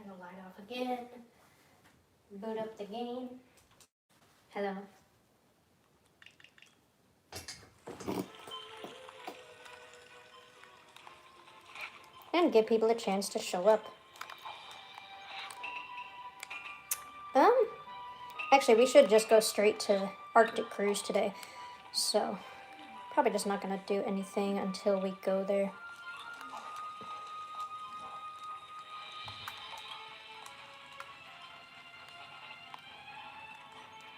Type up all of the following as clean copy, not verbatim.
turn the light off again. Boot up the game. Hello. And give people a chance to show up. Actually, we should just go straight to Arctic Cruise today. So, probably just not gonna do anything until we go there.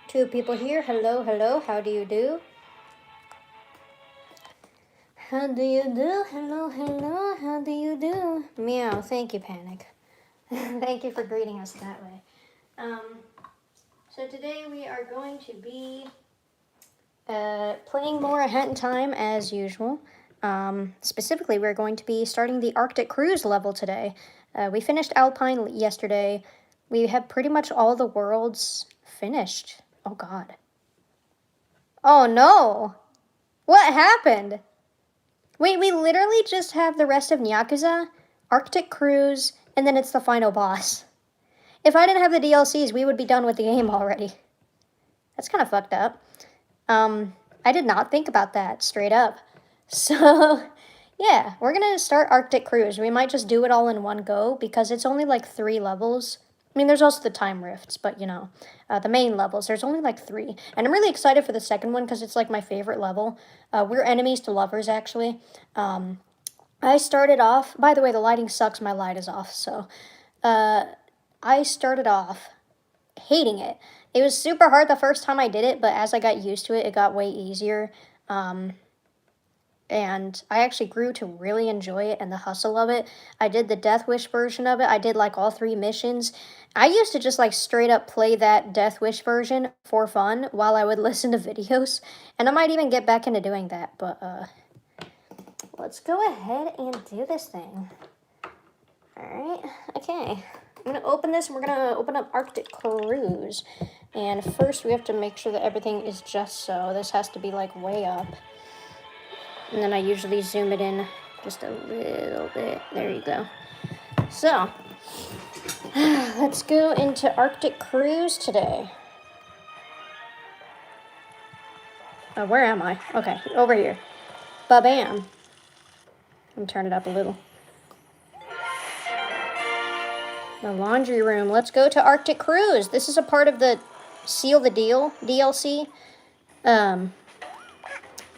Two people here. Hello, hello. How do you do? How do you do? Hello, hello. How do you do? Meow. Thank you, Panic. Thank you for greeting us that way. So today we are going to be playing more A Hat in Time as usual. Specifically, we're going to be starting the Arctic Cruise level today. We finished Alpine yesterday. We have pretty much all the worlds finished. Oh god. Oh no! What happened? Wait, we literally just have the rest of Nyakuza, Arctic Cruise, and then it's the final boss. If I didn't have the DLCs, we would be done with the game already. That's kind of fucked up. I did not think about that, straight up. So, yeah, we're gonna start Arctic Cruise. We might just do it all in one go, because it's only like 3 levels. I mean, there's also the time rifts, but you know, the main levels, there's only like 3. And I'm really excited for the second one, because it's like my favorite level. We're enemies to lovers, actually. I started off, by the way, the lighting sucks, my light is off, so. I started off hating it. It was super hard the first time I did it, but as I got used to it, it got way easier. And I actually grew to really enjoy it and the hustle of it. I did the Death Wish version of it. I did like all 3 missions. I used to just like straight up play that Death Wish version for fun while I would listen to videos. And I might even get back into doing that, but let's go ahead and do this thing. Alright, okay. I'm gonna open this and we're gonna open up Arctic Cruise. And first we have to make sure that everything is just so. This has to be like way up. And then I usually zoom it in just a little bit. There you go. So, let's go into Arctic Cruise today. Where am I? Okay, over here. Ba-bam. Let me turn it up a little. The laundry room. Let's go to Arctic Cruise. This is a part of the Seal the Deal DLC.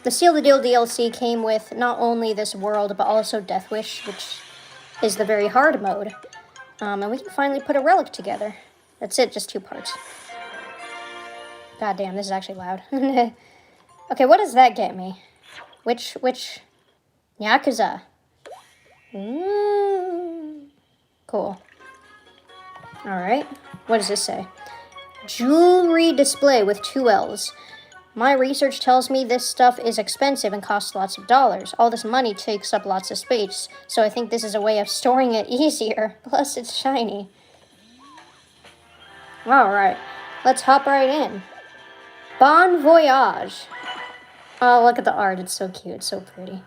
The Seal the Deal DLC came with not only this world, but also Death Wish, which is the very hard mode. And we can finally put a relic together. That's it, just 2 parts. God damn, this is actually loud. Okay, what does that get me? Which Yakuza. Cool. Alright, what does this say? Jewelry display with 2 L's. My research tells me this stuff is expensive and costs lots of dollars. All this money takes up lots of space, so I think this is a way of storing it easier. Plus, it's shiny. Alright, let's hop right in. Bon voyage. Oh, look at the art. It's so cute, so pretty.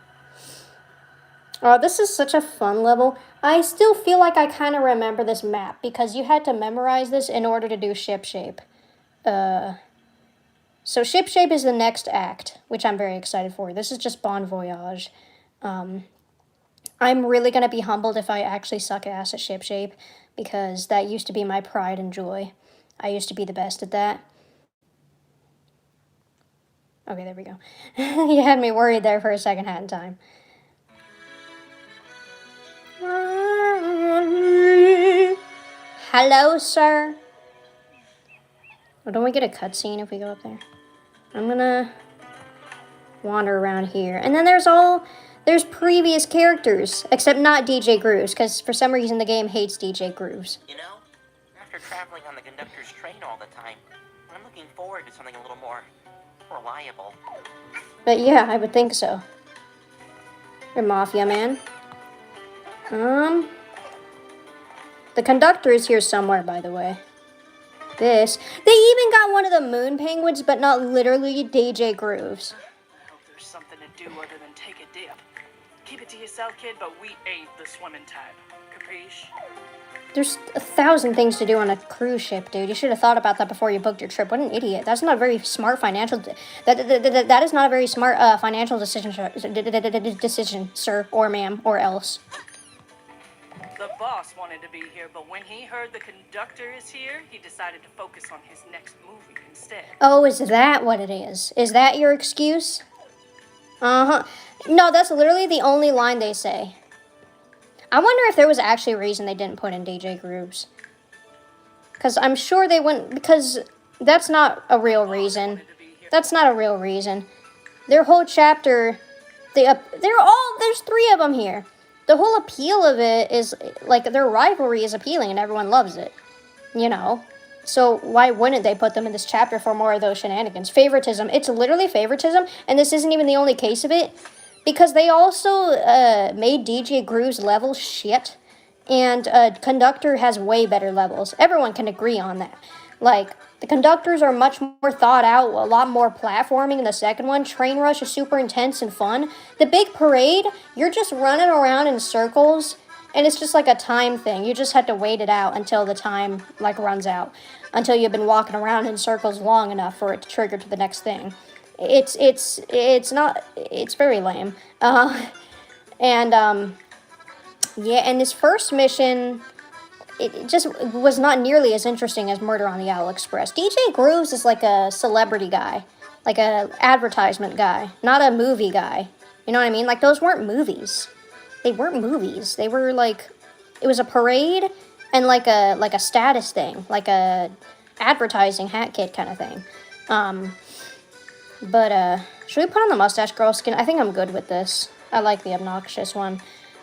Oh, this is such a fun level. I still feel like I kind of remember this map, because you had to memorize this in order to do Ship Shape. So Ship Shape is the next act, which I'm very excited for. This is just Bon Voyage. I'm really going to be humbled if I actually suck ass at Ship Shape, because that used to be my pride and joy. I used to be the best at that. Okay, there we go. You had me worried there for a second. Hat in Time. Hello, sir. Oh, don't we get a cutscene if we go up there? I'm gonna wander around here. And then there's previous characters, except not DJ Grooves, because for some reason the game hates DJ Grooves. You know, after traveling on the conductor's train all the time, I'm looking forward to something a little more reliable. But yeah, I would think so. You're Mafia Man. The conductor is here somewhere, by the way. They even got one of the moon penguins, but not literally DJ Grooves. I hope there's something to do other than take a dip. Keep it to yourself, kid, but we ain't the swimming type. Capiche? There's 1,000 things to do on a cruise ship, dude. You should have thought about that before you booked your trip. What an idiot. That's not a very smart financial... That is not a very smart financial decision, sir, or ma'am, or else. The boss wanted to be here, but when he heard the conductor is here, he decided to focus on his next movie instead. Oh, is that what it is? Is that your excuse? Uh-huh. No, that's literally the only line they say. I wonder if there was actually a reason they didn't put in DJ Grooves. Because I'm sure they wouldn't, because that's not a real reason. That's not a real reason. Their whole chapter, there's 3 of them here. The whole appeal of it is, like, their rivalry is appealing and everyone loves it. You know? So why wouldn't they put them in this chapter for more of those shenanigans? Favoritism. It's literally favoritism, and this isn't even the only case of it. Because they also made DJ Groove's level shit. And Conductor has way better levels. Everyone can agree on that. Like, the Conductors are much more thought out, a lot more platforming in the second one. Train Rush is super intense and fun. The Big Parade, you're just running around in circles, and it's just like a time thing. You just have to wait it out until the time, like, runs out. Until you've been walking around in circles long enough for it to trigger to the next thing. It's very lame. Yeah, and this first mission, it just was not nearly as interesting as Murder on the Owl Express. DJ Grooves is like a celebrity guy, like a advertisement guy, not a movie guy. You know what I mean? Like, those weren't movies. They weren't movies. They were like, it was a parade and like a status thing, like a advertising hat kit kind of thing. But should we put on the Mustache Girl skin? I think I'm good with this. I like the obnoxious one.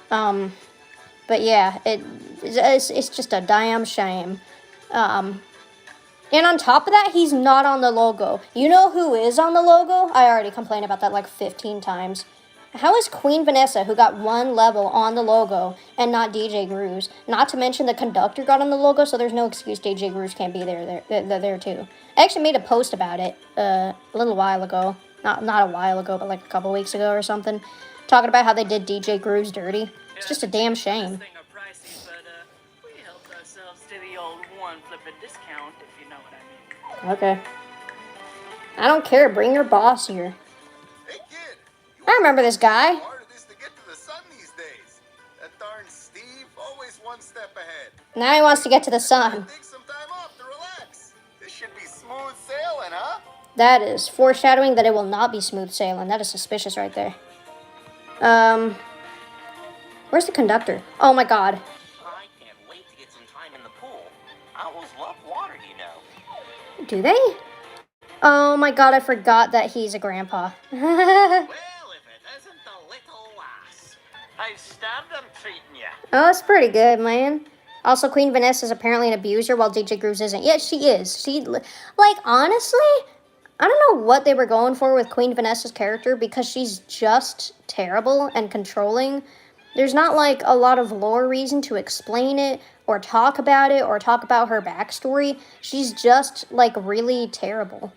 But yeah, it's just a damn shame. And on top of that, he's not on the logo. You know who is on the logo? I already complained about that like 15 times. How is Queen Vanessa, who got 1 level on the logo, and not DJ Grooves? Not to mention the Conductor got on the logo, so there's no excuse DJ Grooves can't be there too. I actually made a post about it a little while ago. Not a while ago, but like a couple weeks ago or something. Talking about how they did DJ Grooves dirty. It's just a damn shame. We helped ourselves to the old one flipping discount, if you know what I mean. Okay. I don't care. Bring your boss here. Hey kid, I remember this guy. how hard it is to get to the sun these days. That darn Steve, always one step ahead. Now he wants to get to the sun. Take some time off to relax. This should be smooth sailing, huh? That is foreshadowing that it will not be smooth sailing. That is suspicious right there. Where's the Conductor? Oh my god. I can't wait to get some time in the pool. Owls love water, you know. Do they? Oh my god, I forgot that he's a grandpa. Well, if it isn't the little lass. How's Stardom treating you? Oh, that's pretty good, man. Also, Queen Vanessa is apparently an abuser while DJ Grooves isn't. Yeah, she is. Like, honestly, I don't know what they were going for with Queen Vanessa's character because she's just terrible and controlling. There's not, like, a lot of lore reason to explain it or talk about her backstory. She's just, like, really terrible.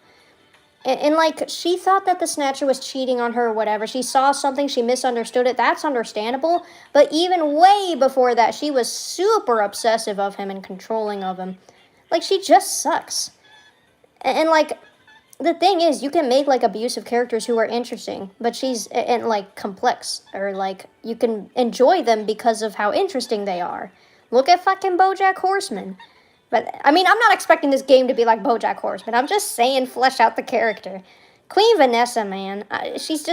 And, like, she thought that the Snatcher was cheating on her or whatever. She saw something, she misunderstood it. That's understandable. But even way before that, she was super obsessive of him and controlling of him. Like, she just sucks. And like, the thing is, you can make, like, abusive characters who are interesting. But and like, complex. Or, like, you can enjoy them because of how interesting they are. Look at fucking BoJack Horseman. But, I mean, I'm not expecting this game to be like BoJack Horseman. I'm just saying flesh out the character. Queen Vanessa, man. She's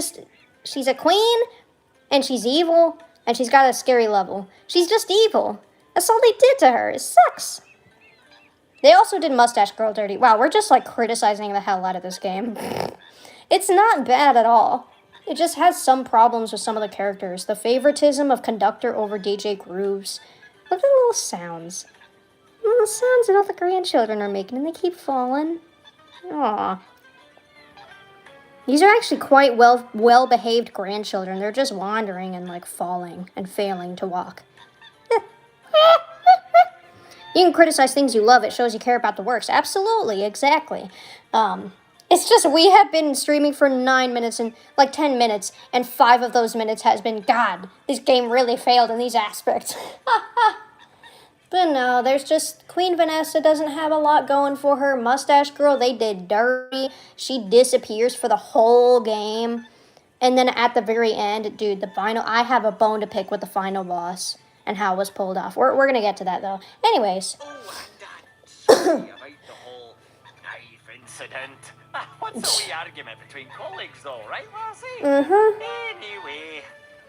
a queen, and she's evil, and she's got a scary level. She's just evil. That's all they did to her. It sucks. They also did Mustache Girl dirty. Wow, we're just, like, criticizing the hell out of this game. It's not bad at all. It just has some problems with some of the characters. The favoritism of Conductor over DJ Grooves. Look at the little sounds. The sounds that all the grandchildren are making, and they keep falling. Aww. These are actually quite well-behaved grandchildren. They're just wandering and, like, falling and failing to walk. You can criticize things you love. It shows you care about the works. Absolutely, exactly. And It's just we have been streaming for 9 minutes and like 10 minutes, and 5 of those minutes has been, God, this game really failed in these aspects. But no, there's just Queen Vanessa doesn't have a lot going for her. Mustache Girl, they did dirty. She disappears for the whole game. And then at the very end, dude, the final, I have a bone to pick with the final boss and how it was pulled off. We're going to get to that though. Anyways. Oh, sorry about the whole knife incident. What's a wee argument between colleagues though, right, Lassie? Anyway,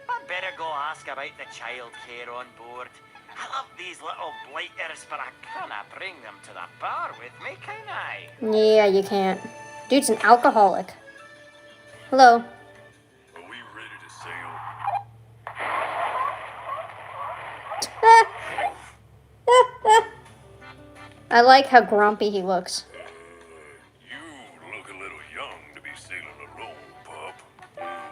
I'd better go ask about the childcare on board. I love these little blighters, but I cannot bring them to the bar with me, can I? Yeah, you can't. Dude's an alcoholic. Hello. Are we ready to sail? I like how grumpy he looks. You look a little young to be sailing alone, pup.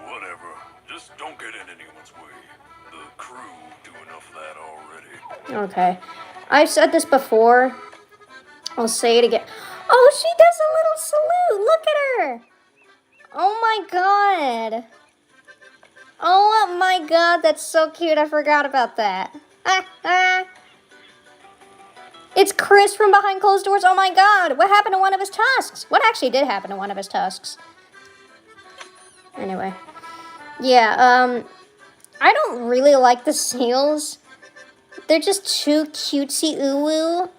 Whatever. Just don't get in anyone's way. The crew do enough of that already. Okay. I've said this before. I'll say it again. Oh, she does a little salute. Look at her. Oh my god. Oh my god, that's so cute. I forgot about that. It's Chris from Behind Closed Doors. Oh my god. What happened to one of his tusks? What actually did happen to one of his tusks? Anyway. Yeah, I don't really like the seals. They're just too cutesy ooh.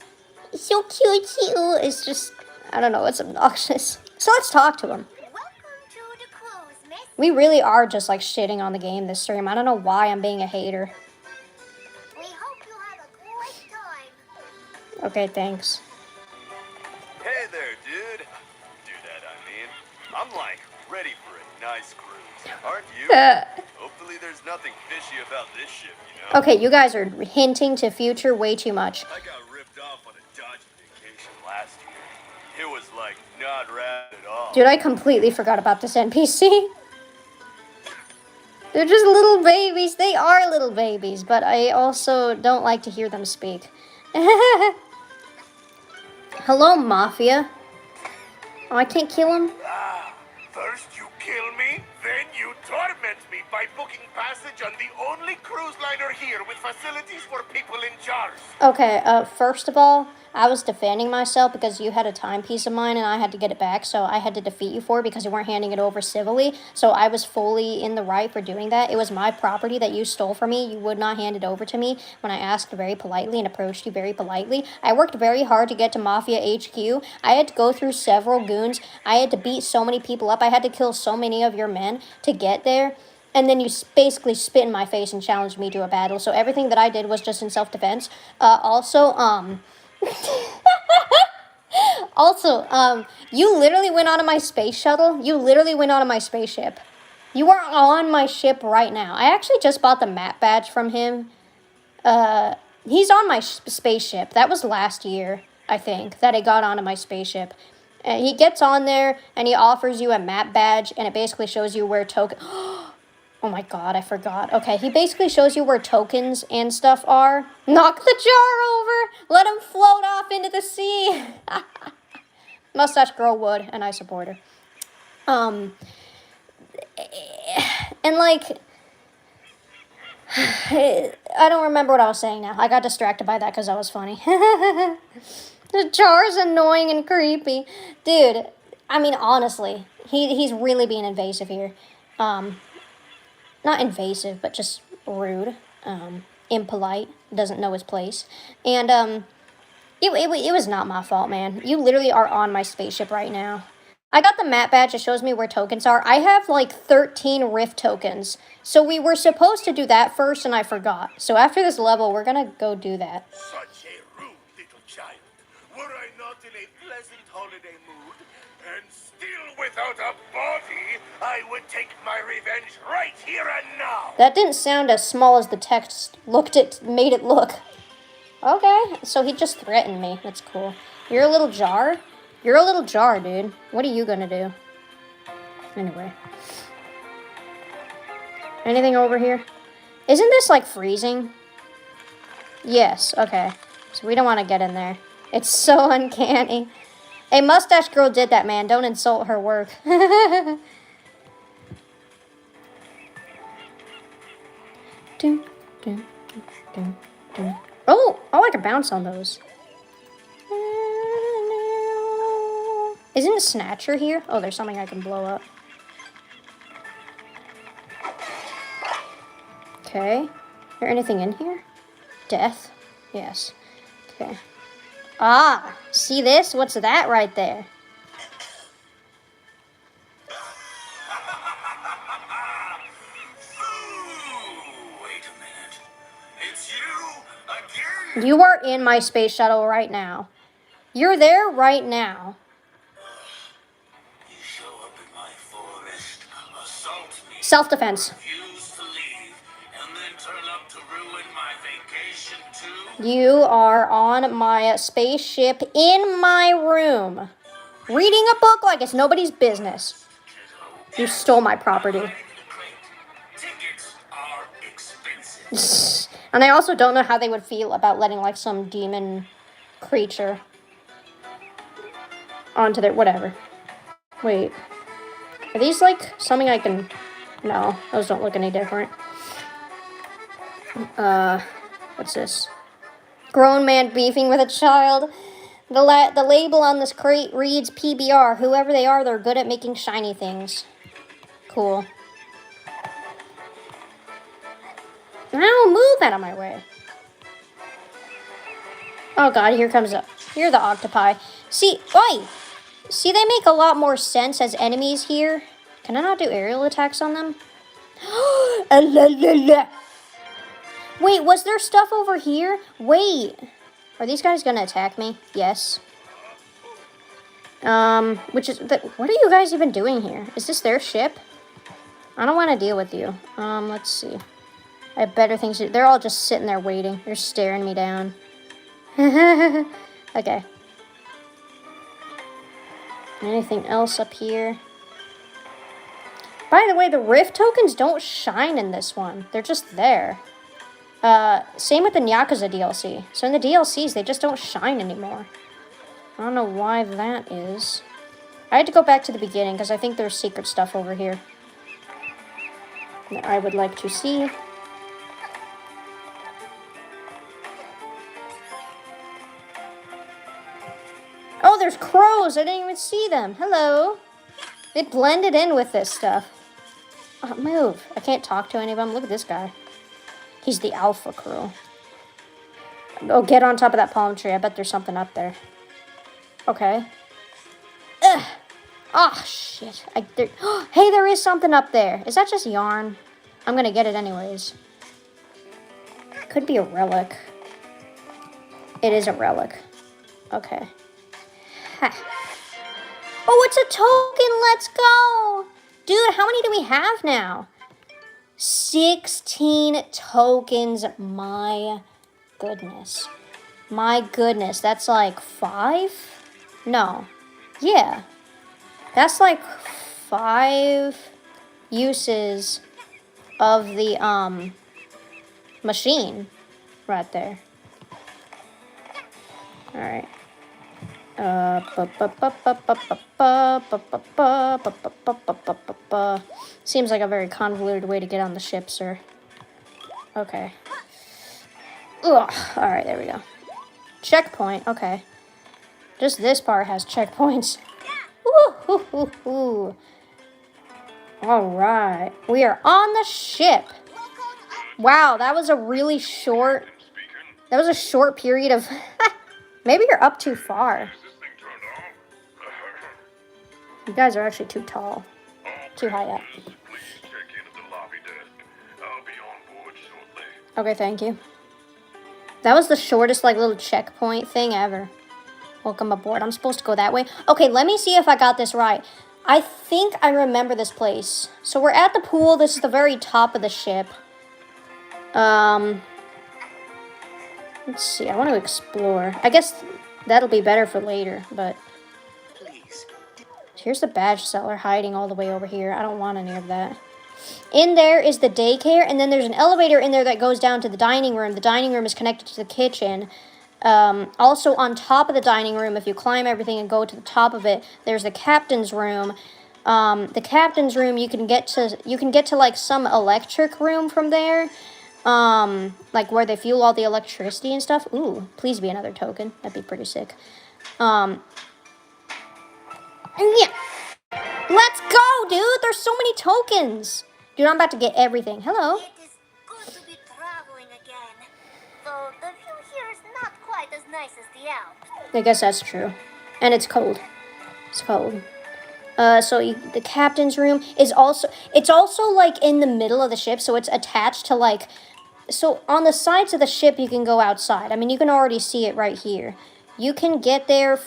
So cutesy ooh. It's just, I don't know, it's obnoxious. So let's talk to him. Welcome to the cruise, miss. We really are just like shitting on the game this stream. I don't know why I'm being a hater. We hope you have a great time. Okay, thanks. Hey there, dude. Do that, I mean. I'm like ready for a nice cruise. Aren't you? Hopefully there's nothing fishy about this ship, you know? Okay, you guys are hinting to future way too much. I got ripped off on a Dodge vacation last year. It was like not rad at all. Dude, I completely forgot about this NPC. They're just little babies. They are little babies, but I also don't like to hear them speak. Hello, Mafia. Oh, I can't kill him? First you kill me, then you torment me by booking passage on the only cruise liner here with facilities for people in jars. Okay, first of all, I was defending myself because you had a timepiece of mine and I had to get it back, so I had to defeat you for it because you weren't handing it over civilly, so I was fully in the right for doing that. It was my property that you stole from me. You would not hand it over to me when I asked very politely and approached you very politely. I worked very hard to get to Mafia HQ. I had to go through several goons. I had to beat so many people up. I had to kill so many of your men to get there. And then you basically spit in my face and challenged me to a battle. So everything that I did was just in self-defense. You literally went onto my space shuttle. You literally went onto my spaceship. You are on my ship right now. I actually just bought the map badge from him. He's on my spaceship. That was last year, I think, that he got onto my spaceship. He gets on there and he offers you a map badge, and it basically shows you where token. Oh my god, I forgot. Okay, he basically shows you where tokens and stuff are. Knock the jar over! Let him float off into the sea! Mustache Girl would, and I support her. And like... I don't remember what I was saying now. I got distracted by that because that was funny. The jar is annoying and creepy. Dude, I mean, honestly, he's really being invasive here. Not invasive, but just rude, impolite, doesn't know his place. And, it was not my fault, man. You literally are on my spaceship right now. I got the map badge. It shows me where tokens are. I have, like, 13 Rift tokens. So we were supposed to do that first, and I forgot. So after this level, we're gonna go do that. Such a rude little child. Were I not in a pleasant holiday mood, and still without a body, I would take my revenge right here and now. That didn't sound as small as the text made it look. Okay, so he just threatened me. That's cool. You're a little jar? You're a little jar, dude. What are you gonna do? Anyway. Anything over here? Isn't this, like, freezing? Yes, okay. So we don't want to get in there. It's so uncanny. Hey, Mustache Girl did that, man. Don't insult her work. Dun, dun, dun, dun. Oh, I can bounce on those. Isn't Snatcher here? Oh, there's something I can blow up. Okay. Is there anything in here? Death? Yes. Okay. Ah, see this? What's that right there? Wait a minute. It's you again? You are in my space shuttle right now. You're there right now. You show up in my forest, assault me, Self-defense. refuse to leave, and then turn up to ruin my vacation too? You are on my spaceship in my room. Reading a book like it's nobody's business. You stole my property. Tickets are expensive. And I also don't know how they would feel about letting like some demon creature onto their whatever. Wait. Are these like something I can... No, those don't look any different. What's this? Grown man beefing with a child. The label on this crate reads PBR. Whoever they are, they're good at making shiny things. Cool. Now move out of my way. Oh god, here are the octopi. See, oi! See, they make a lot more sense as enemies here. Can I not do aerial attacks on them? Wait, was there stuff over here? Wait. Are these guys gonna attack me? Yes. What are you guys even doing here? Is this their ship? I don't want to deal with you. Let's see. I have better things to do. They're all just sitting there waiting. They're staring me down. Okay. Anything else up here? By the way, the Rift tokens don't shine in this one. They're just there. Same with the Nyakuza DLC. So in the DLCs, they just don't shine anymore. I don't know why that is. I had to go back to the beginning because I think there's secret stuff over here that I would like to see. Oh, there's crows. I didn't even see them. Hello. They blended in with this stuff. Oh, move. I can't talk to any of them. Look at this guy. He's the alpha crew. Oh, get on top of that palm tree. I bet there's something up there. Okay. Ugh. Oh, shit. Hey, there is something up there. Is that just yarn? I'm gonna get it anyways. Could be a relic. It is a relic. Okay. Ha. Oh, it's a token. Let's go. Dude, how many do we have now? 16 tokens. My goodness. My goodness. That's like 5? No. Yeah. That's like 5 uses of the machine right there. All right. Seems like a very convoluted way to get on the ship, sir. Okay. Ugh. All right, there we go. Checkpoint. Okay. Just this part has checkpoints. Woo-hoo-hoo-hoo. All right. We are on the ship. Wow, that was a really short... That was a short period of... Maybe you're up too far. You guys are actually too tall. Too high up. Okay, thank you. That was the shortest, like, little checkpoint thing ever. Welcome aboard. I'm supposed to go that way. Okay, let me see if I got this right. I think I remember this place. So we're at the pool. This is the very top of the ship. Let's see. I want to explore. I guess that'll be better for later, but... Here's the badge seller hiding all the way over here. I don't want any of that. In there is the daycare, and then there's an elevator in there that goes down to the dining room. The dining room is connected to the kitchen. Also, on top of the dining room, if you climb everything and go to the top of it, there's the captain's room. The captain's room, you can get to like some electric room from there. Like where they fuel all the electricity and stuff. Ooh, please be another token. That'd be pretty sick. Yeah. Let's go, dude. There's so many tokens. Dude, I'm about to get everything. Hello. It is good to be traveling again. Though the view here is not quite as nice as the Alps. I guess that's true. And it's cold. It's cold. The captain's room is also, it's also like in the middle of the ship, so it's attached to like, so on the sides of the ship you can go outside. I mean, you can already see it right here. You can get there,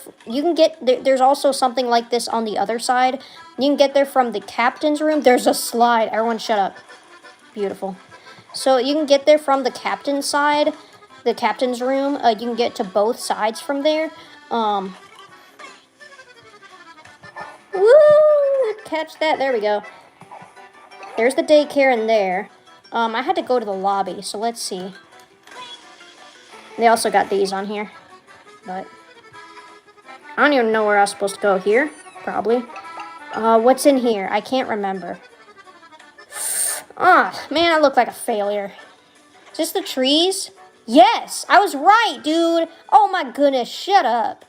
there's also something like this on the other side. You can get there from the captain's room. There's a slide. Everyone shut up. Beautiful. So you can get there from the captain's side, the captain's room. You can get to both sides from there. Woo! Catch that. There we go. There's the daycare in there. I had to go to the lobby, so let's see. They also got these on here. But I don't even know where I was supposed to go. Here? Probably. What's in here? I can't remember. Ah, man, I look like a failure. Is this the trees? Yes! I was right, dude! Oh my goodness, shut up.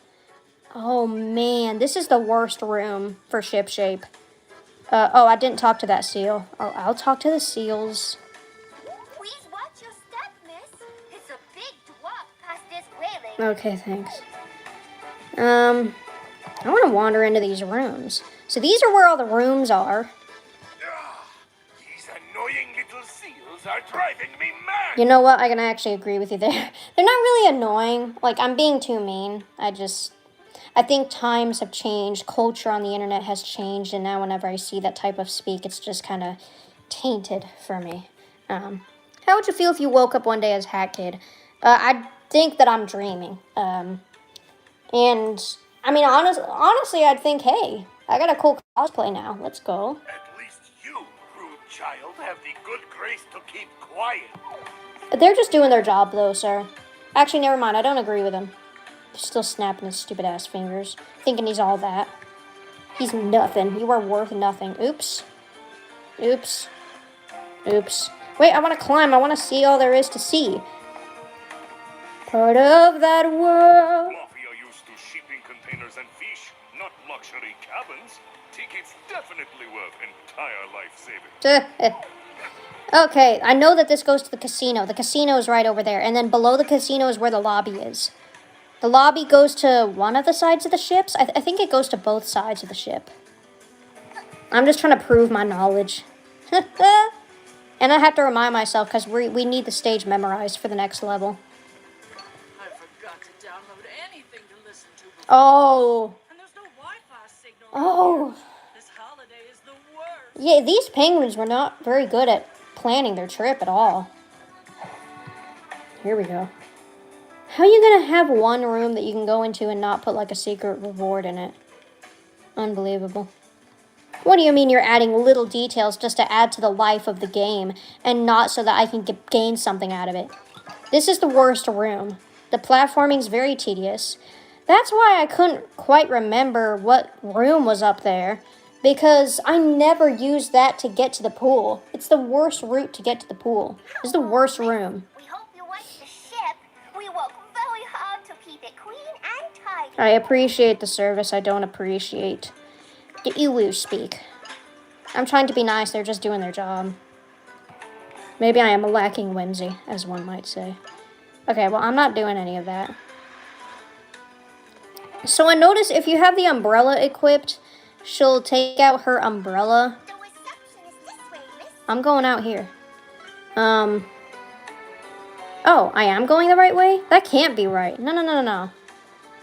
Oh man, this is the worst room for ship shape. Oh, I didn't talk to that seal. Oh, I'll talk to the seals. Please watch your step, miss. It's a big drop past this railing. Okay, thanks. I want to wander into these rooms. So these are where all the rooms are. These annoying little seals are driving me mad. You know what? I can actually agree with you there. They're not really annoying. Like, I'm being too mean. I think times have changed. Culture on the internet has changed. And now whenever I see that type of speak, it's just kind of tainted for me. How would you feel if you woke up one day as Hat Kid? I think that I'm dreaming. And, I mean, honestly, I'd think, hey, I got a cool cosplay now. Let's go. At least you, rude child, have the good grace to keep quiet. They're just doing their job, though, sir. Actually, never mind. I don't agree with him. He's still snapping his stupid-ass fingers, thinking he's all that. He's nothing. You are worth nothing. Oops. Oops. Oops. Wait, I want to climb. I want to see all there is to see. Part of that world. Fluffy are used to shipping containers and fish, not luxury cabins. Tickets definitely worth entire life saving. Okay, I know that this goes to the casino. The casino is right over there. And then below the casino is where the lobby is. The lobby goes to one of the sides of the ships. I think it goes to both sides of the ship. I'm just trying to prove my knowledge. And I have to remind myself because we need the stage memorized for the next level. I forgot to download anything to listen to before. Oh. And there's no Wi-Fi signal. Oh. This holiday is the worst. Yeah, these penguins were not very good at planning their trip at all. Here we go. How are you going to have one room that you can go into and not put like a secret reward in it? Unbelievable. What do you mean you're adding little details just to add to the life of the game and not so that I can gain something out of it? This is the worst room. The platforming's very tedious. That's why I couldn't quite remember what room was up there, because I never used that to get to the pool. It's the worst route to get to the pool. This is the worst room. We hope you like the ship. We work very hard to keep it clean and tidy. I appreciate the service. I don't appreciate the Ewoo speak. I'm trying to be nice. They're just doing their job. Maybe I am lacking whimsy, as one might say. Okay, well, I'm not doing any of that. So I noticed if you have the umbrella equipped, she'll take out her umbrella. The reception is this way, miss. I'm going out here. Oh, I am going the right way? That can't be right. No.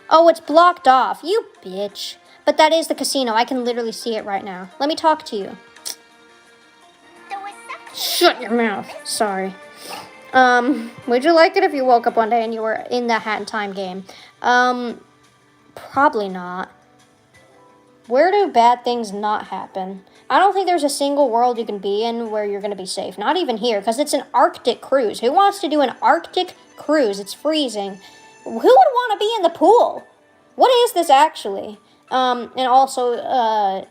Oh, it's blocked off. You bitch. But that is the casino. I can literally see it right now. Let me talk to you. The reception. Shut your mouth. Sorry. Would you like it if you woke up one day and you were in the Hat in Time game? Probably not. Where do bad things not happen? I don't think there's a single world you can be in where you're going to be safe. Not even here, because it's an Arctic cruise. Who wants to do an Arctic cruise? It's freezing. Who would want to be in the pool? What is this actually? And also, I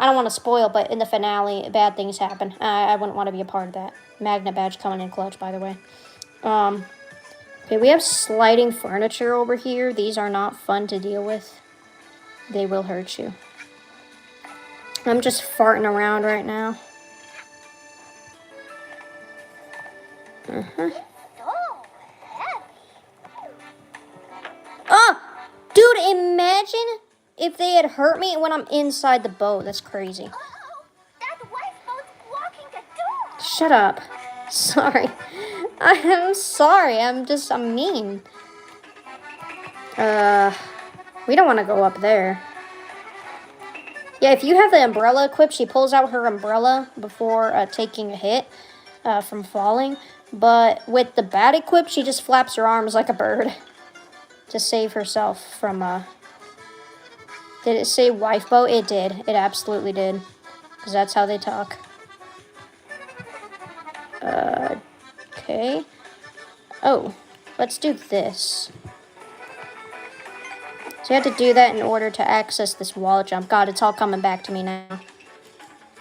don't want to spoil, but in the finale, bad things happen. I wouldn't want to be a part of that. Magna badge coming in clutch, by the way. Okay, we have sliding furniture over here. These are not fun to deal with. They will hurt you. I'm just farting around right now. So heavy. Oh! Dude, imagine if they had hurt me when I'm inside the boat. That's crazy. Uh-oh, that lifeboat's blocking the door. Shut up. Sorry. I'm sorry. I'm mean. We don't want to go up there. Yeah, if you have the umbrella equipped, she pulls out her umbrella before taking a hit from falling. But with the bat equipped, she just flaps her arms like a bird to save herself from, Did it say wife boat? It did. It absolutely did. Because that's how they talk. Okay. Oh, let's do this. So you have to do that in order to access this wall jump. God, it's all coming back to me now.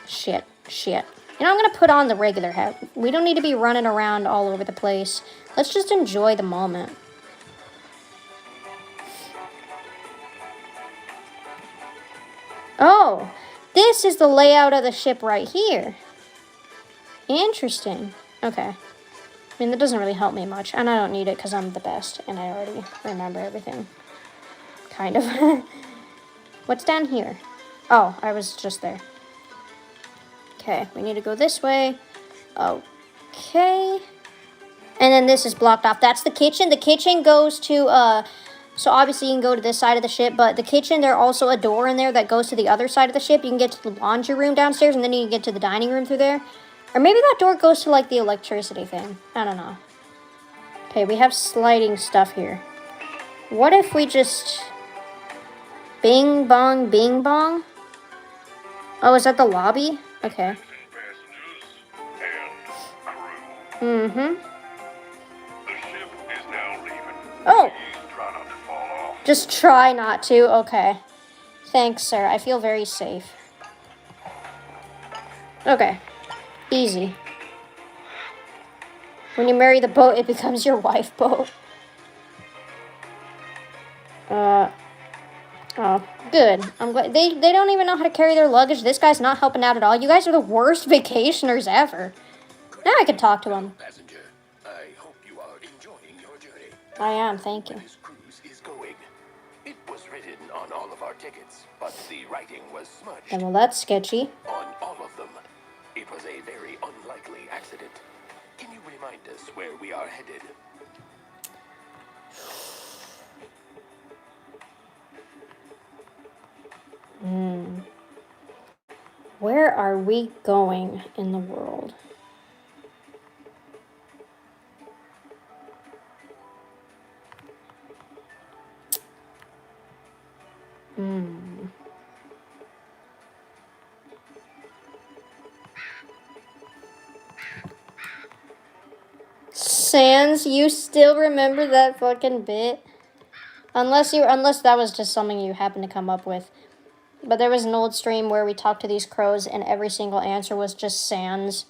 Shit. You know, I'm going to put on the regular hat. We don't need to be running around all over the place. Let's just enjoy the moment. Oh, this is the layout of the ship right here. Interesting. Okay. I mean, that doesn't really help me much. And I don't need it because I'm the best. And I already remember everything. Kind of. What's down here? Oh, I was just there. Okay, we need to go this way. Okay. And then this is blocked off. That's the kitchen. The kitchen goes to, so obviously you can go to this side of the ship, but the kitchen, there's also a door in there that goes to the other side of the ship. You can get to the laundry room downstairs, and then you can get to the dining room through there. Or maybe that door goes to, like, the electricity thing. I don't know. Okay, we have sliding stuff here. What if we just... Bing bong, bing bong? Oh, is that the lobby? Okay. Mm-hmm. The ship is now leaving. Oh! Please try not to fall off. Just try not to. Okay. Thanks, sir. I feel very safe. Okay. Easy. When you marry the boat, it becomes your wife boat. Oh, good. I'm glad they don't even know how to carry their luggage. This guy's not helping out at all. You guys are the worst vacationers ever. Now I can talk to him. Passenger, I hope you are enjoying your journey. I am, thank you. This cruise is going. It was written on all of our tickets, but the writing was smudged Then, well, that's sketchy. on all of them. It was a very unlikely accident. Can you remind us where we are headed? Where are we going in the world? Sans, you still remember that fucking bit? Unless that was just something you happened to come up with. But there was an old stream where we talked to these crows and every single answer was just Sans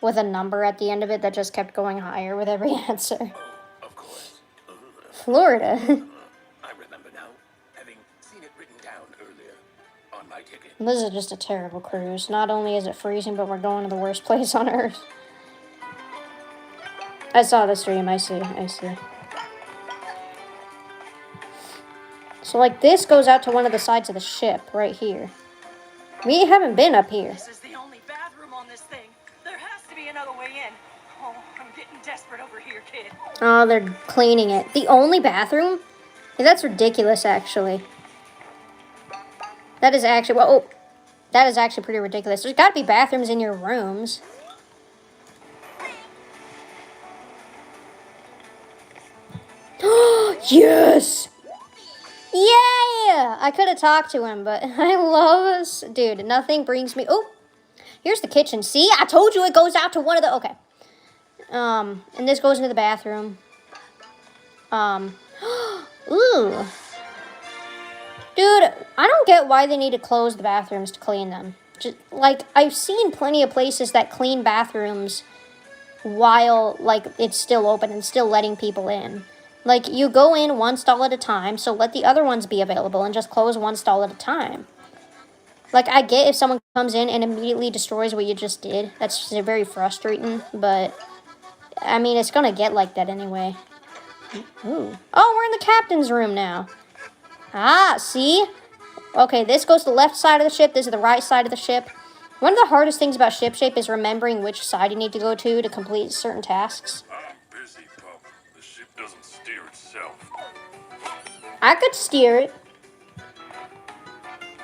with a number at the end of it that just kept going higher with every answer. Of course. Florida. I remember now, having seen it written down earlier on my ticket. This is just a terrible cruise. Not only is it freezing, but we're going to the worst place on Earth. I saw the stream, I see. So, like, this goes out to one of the sides of the ship, right here. We haven't been up here. This is the only bathroom on this thing. There has to be another way in. Oh, I'm getting desperate over here, kid. Oh, they're cleaning it. The only bathroom? Yeah, that's ridiculous, actually. That is actually, well, oh, that is actually pretty ridiculous. There's got to be bathrooms in your rooms. Yes! Yeah! I could have talked to him, but I love us. Dude, nothing brings me... Oh! Here's the kitchen. See? I told you it goes out to one of the... Okay. And this goes into the bathroom. Ooh. Dude, I don't get why they need to close the bathrooms to clean them. Just, like, I've seen plenty of places that clean bathrooms while, like, it's still open and still letting people in. Like, you go in one stall at a time, so let the other ones be available and just close one stall at a time. Like, I get if someone comes in and immediately destroys what you just did. That's very frustrating, but, I mean, it's gonna get like that anyway. Ooh. Oh, we're in the captain's room now. Ah, see? Okay, this goes to the left side of the ship. This is the right side of the ship. One of the hardest things about ship shape is remembering which side you need to go to complete certain tasks. I'm busy, pup. The ship doesn't steer itself. I could steer it.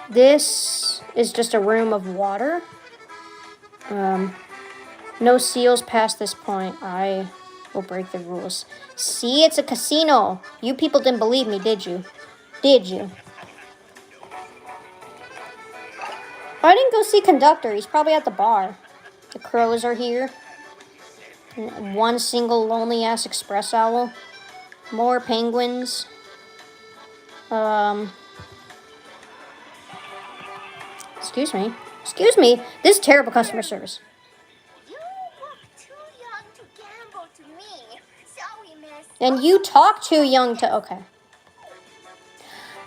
This is just a room of water. No seals past this point. I will break the rules. See, it's a casino. You people didn't believe me, did you? Did you? I didn't go see Conductor. He's probably at the bar. The crows are here. One single lonely ass express owl. More penguins. Excuse me. Excuse me. This is terrible customer service. You look too young to gamble to me. Sorry, miss. And you talk too young to... Okay.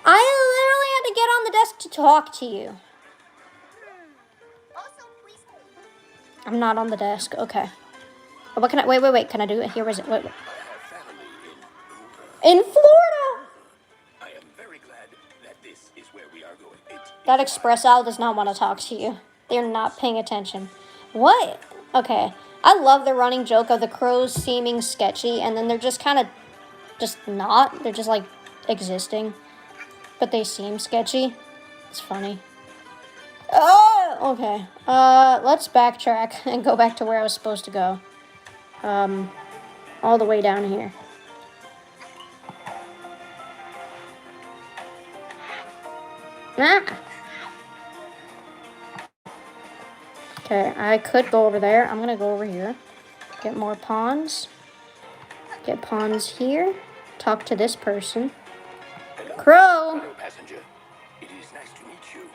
I literally had to get on the desk to talk to you. Also, please. I'm not on the desk. Okay. Oh, what can I... Wait. Can I do it? Here is it. Wait. I have family in In Florida! I am very glad that this is where we are going. That express owl does not want to talk to you. They're not paying attention. What? Okay. I love the running joke of the crows seeming sketchy, and then they're just kind of just not. They're just like existing. But they seem sketchy. It's funny. Oh, okay. Let's backtrack and go back to where I was supposed to go. All the way down here. Ah. Okay, I could go over there. I'm gonna go over here. Get more pawns. Get pawns here. Talk to this person. Crow! Hello, passenger. It is nice to meet you.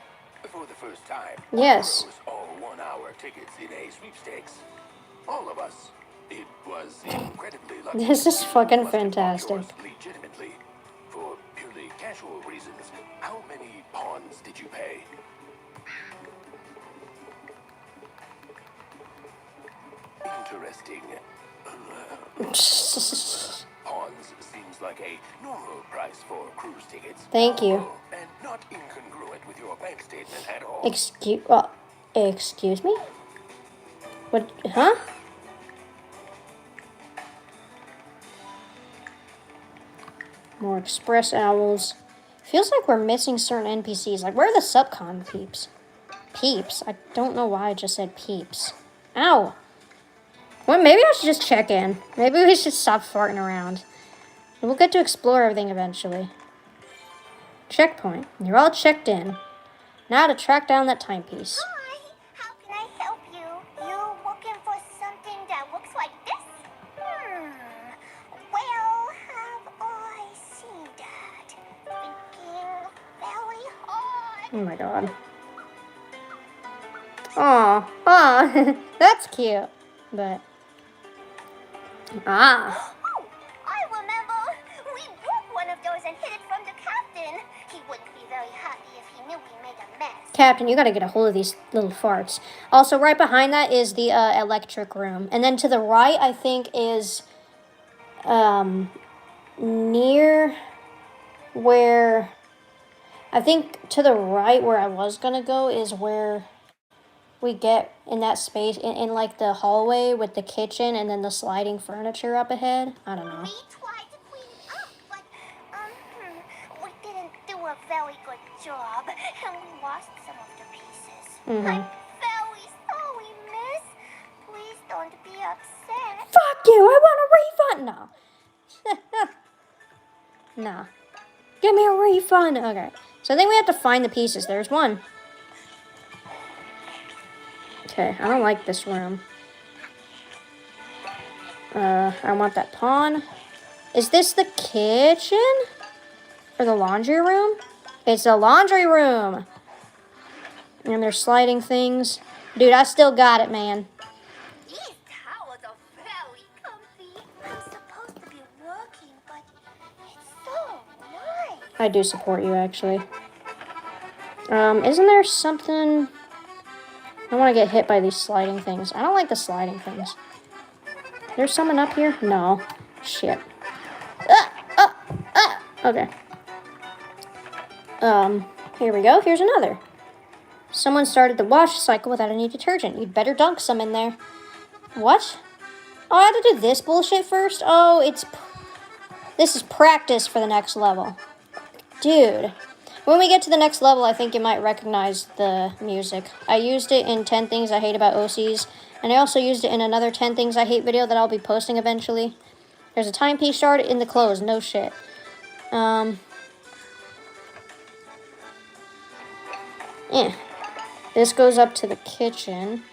For the first time. Yes. Those all 1 hour tickets in a sweepstakes. All of us. It was incredibly lucky. This is fucking Must have bought fantastic. yours legitimately. For purely casual reasons. How many pawns did you pay? Interesting. Pawns seems like a normal price for cruise tickets. Thank you. Oh, and not incongruent with your bank statement at all. Excuse me? What, huh? More express owls. Feels like we're missing certain NPCs. Like, where are the subcon peeps? Peeps? I don't know why I just said peeps. Ow! Well, maybe I should just check in. Maybe we should stop farting around. We'll get to explore everything eventually. Checkpoint. You're all checked in. Now to track down that timepiece. Hi, how can I help you? You looking for something that looks like this? Well, have I seen that? Thinking very hard. Oh my god. Aw, that's cute. But... Ah. Oh, I remember. We broke one of those and hid it from the captain. He wouldn't be very happy if he knew we made a mess. Captain, you gotta get a hold of these little farts. Also, right behind that is the electric room. And then to the right, I think, is near where... I think to the right where I was gonna go is where we get in that space, in like the hallway with the kitchen and then the sliding furniture up ahead. I don't know. We tried to clean up, but we didn't do a very good job, and we lost some of the pieces. I'm very sorry, miss. Please don't be upset. Fuck you! I want a refund! No. Nah. Give me a refund! Okay. So I think we have to find the pieces. There's one. Okay, I don't like this room. I want that pawn. Is this the kitchen? Or the laundry room? It's a laundry room. And there's sliding things. Dude, I still got it, man. These towels are very comfy. I'm supposed to be working, but it's so nice. I do support you, actually. Isn't there something... I don't want to get hit by these sliding things. I don't like the sliding things. There's someone up here? No. Shit. Okay. Here we go. Here's another. Someone started the wash cycle without any detergent. You'd better dunk some in there. What? Oh, I have to do this bullshit first? Oh, this is practice for the next level. Dude. When we get to the next level, I think you might recognize the music. I used it in 10 Things I Hate About OCs, and I also used it in another 10 Things I Hate video that I'll be posting eventually. There's a timepiece shard in the clothes, no shit. This goes up to the kitchen,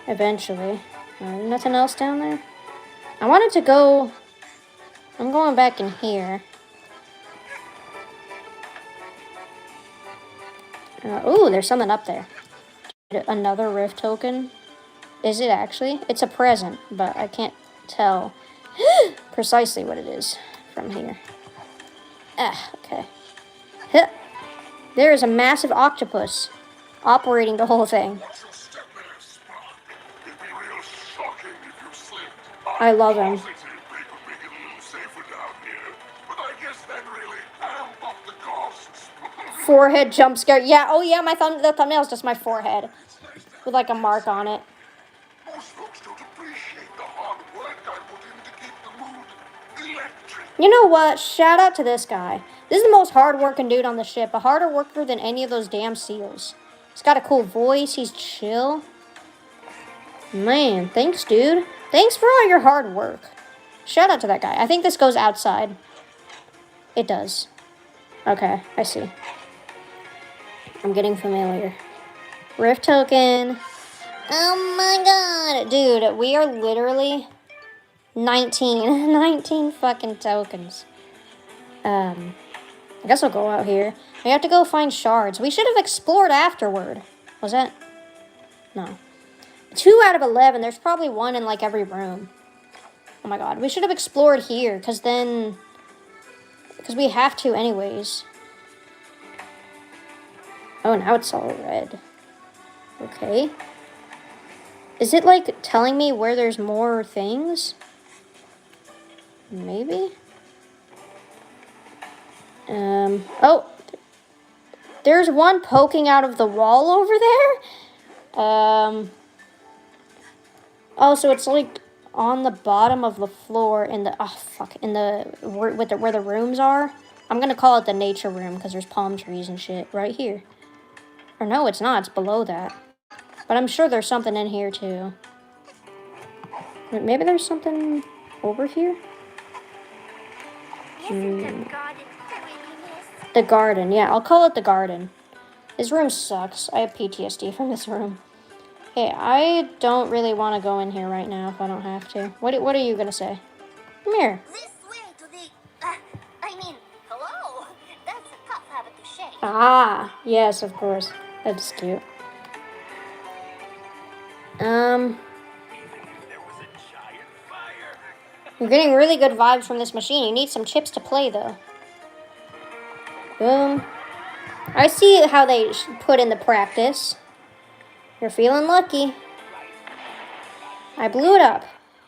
eventually. Nothing else down there? I wanted to go... I'm going back in here. Ooh, there's something up there. Another rift token. Is it actually? It's a present, but I can't tell precisely what it is from here. Okay. There is a massive octopus operating the whole thing. I love him. Forehead jump scare. Yeah, oh yeah, the thumbnail's just my forehead. With like a mark on it. Most folks don't appreciate the hard work I put in to keep the mood electric. You know what? Shout out to this guy. This is the most hard-working dude on the ship. A harder worker than any of those damn SEALs. He's got a cool voice. He's chill. Man, thanks, dude. Thanks for all your hard work. Shout out to that guy. I think this goes outside. It does. Okay, I see. I'm getting familiar. Rift token. Oh my god. Dude, we are literally 19 fucking tokens. I guess I'll go out here. We have to go find shards. We should have explored afterward. Was that? No. 2 out of 11. There's probably one in like every room. Oh my god. We should have explored here because we have to anyways. Oh, now it's all red. Okay. Is it like telling me where there's more things? Maybe? Oh. There's one poking out of the wall over there. Oh, so it's like on the bottom of the floor in the, where the rooms are. I'm gonna call it the nature room because there's palm trees and shit right here. Or no, it's not. It's below that. But I'm sure there's something in here too. Maybe there's something over here? Isn't the garden pretty, miss? The garden, yeah, I'll call it the garden. This room sucks. I have PTSD from this room. Hey, I don't really want to go in here right now if I don't have to. What are you gonna say? Come here. This way to the... hello? That's a tough habit to shake. Ah, yes, of course. That's cute. You're getting really good vibes from this machine. You need some chips to play, though. Boom. I see how they put in the practice. You're feeling lucky. I blew it up.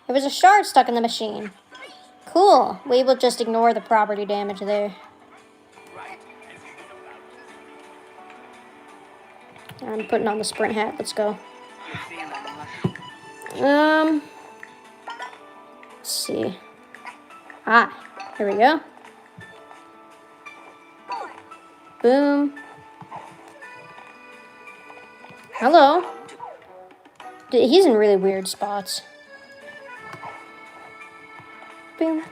There was a shard stuck in the machine. Cool. We will just ignore the property damage there. I'm putting on the sprint hat. Let's go. Let's see. Ah, here we go. Boom. Hello. He's in really weird spots. Boom.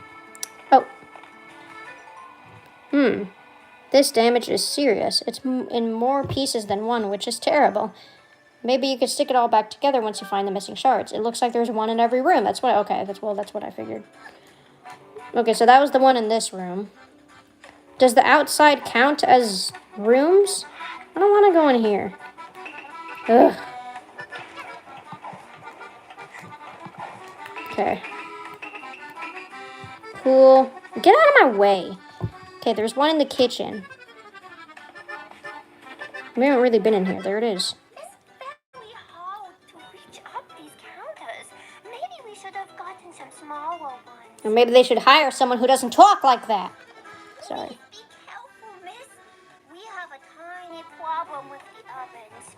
Oh. This damage is serious. It's in more pieces than one, which is terrible. Maybe you could stick it all back together once you find the missing shards. It looks like there's one in every room. That's what. Okay, that's what I figured. Okay, so that was the one in this room. Does the outside count as rooms? I don't want to go in here. Ugh. Okay. Cool. Get out of my way. Okay, there's one in the kitchen. We haven't really been in here. There it is. It's very hard to reach up these counters. Maybe we should have gotten some smaller ones. Or maybe they should hire someone who doesn't talk like that. Sorry. Be careful, miss. We have a tiny problem with the ovens.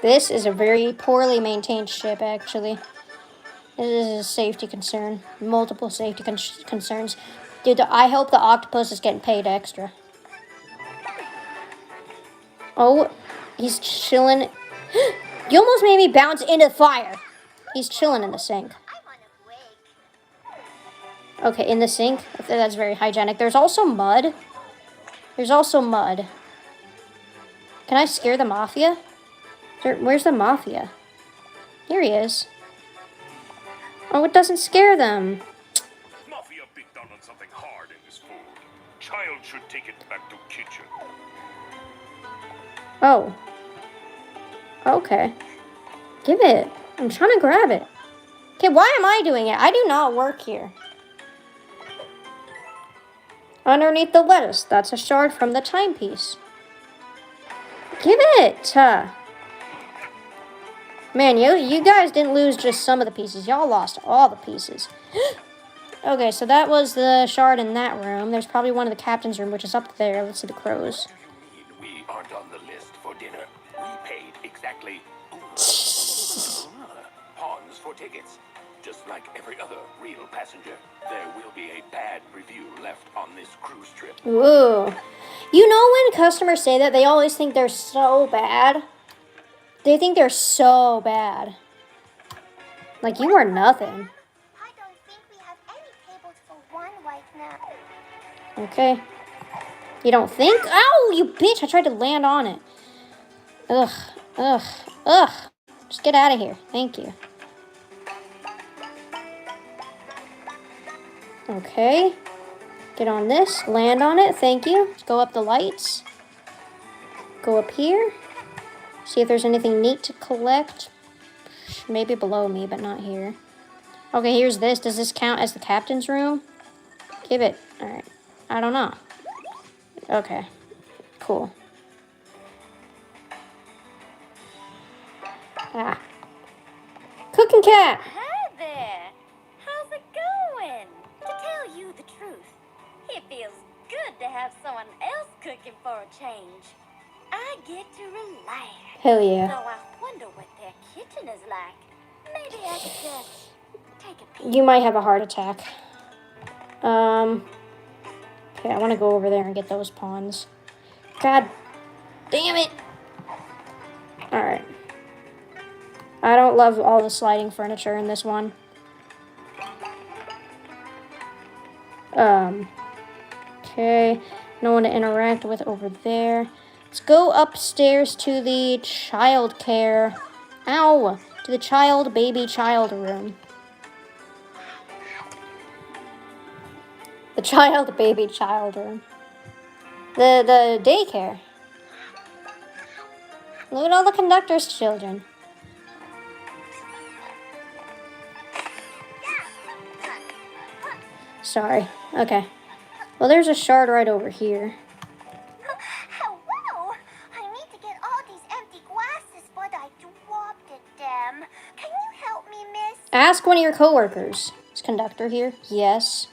This is a very poorly maintained ship, actually. This is a safety concern. Multiple safety concerns. Dude, I hope the octopus is getting paid extra. Oh, he's chilling. You almost made me bounce into the fire. He's chilling in the sink. I'm on a break. Okay, in the sink. That's very hygienic. There's also mud. There's also mud. Can I scare the mafia? Where's the mafia? Here he is. Oh, it doesn't scare them. Mafia bit down on something hard in this food. Child should take it back to kitchen. Oh. Okay. Give it. I'm trying to grab it. Okay, why am I doing it? I do not work here. Underneath the lettuce, that's a shard from the timepiece. Give it! Man, you guys didn't lose just some of the pieces. Y'all lost all the pieces. Okay, so that was the shard in that room. There's probably one in the captain's room, which is up there. Let's see the crows. We aren't on the list for dinner. We paid exactly pawns for tickets. Just like every other real passenger, there will be a bad review left on this cruise trip. Ooh. You know when customers say that, they always think they're so bad? They think they're so bad. Like, you are nothing. I don't think we have any tables for one right now. Okay. You don't think? Ow, you bitch! I tried to land on it. Ugh. Ugh. Ugh. Just get out of here. Thank you. Okay. Get on this. Land on it. Thank you. Let's go up the lights. Go up here. See if there's anything neat to collect. Maybe below me, but not here. Okay, here's this. Does this count as the captain's room? Give it. Alright. I don't know. Okay. Cool. Ah. Cooking cat! Hi there. How's it going? To tell you the truth, it feels good to have someone else cooking for a change. I get to relax. Hell yeah. So I wonder what their kitchen is like. Maybe I could just take a peek. You might have a heart attack. Okay, I want to go over there and get those pawns. God damn it. Alright. I don't love all the sliding furniture in this one. Okay. No one to interact with over there. Let's go upstairs to the child care. Ow! To the baby child room. The baby child room. The daycare. Look at all the conductor's children. Sorry. Okay. Well, there's a shard right over here. Hello! I need to get all these empty glasses, but I dropped them. Can you help me, miss? Ask one of your coworkers. Is conductor here? Yes.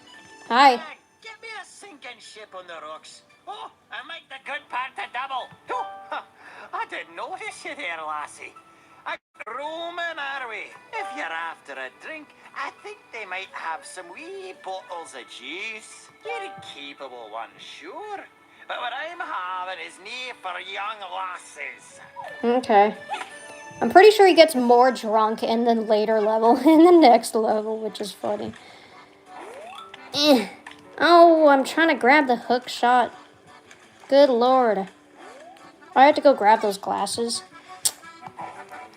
Hi. Get me a sinking ship on the rocks. Oh, and make the good part to double. Oh, huh, I didn't notice you there, lassie. Roman, are we? If you're after a drink, I think they might have some wee bottles of juice. You're a keepable one, sure. But what I'm having is nae for young lasses. Okay. I'm pretty sure he gets more drunk in the later level, in the next level, which is funny. Oh, I'm trying to grab the hook shot. Good lord. I have to go grab those glasses.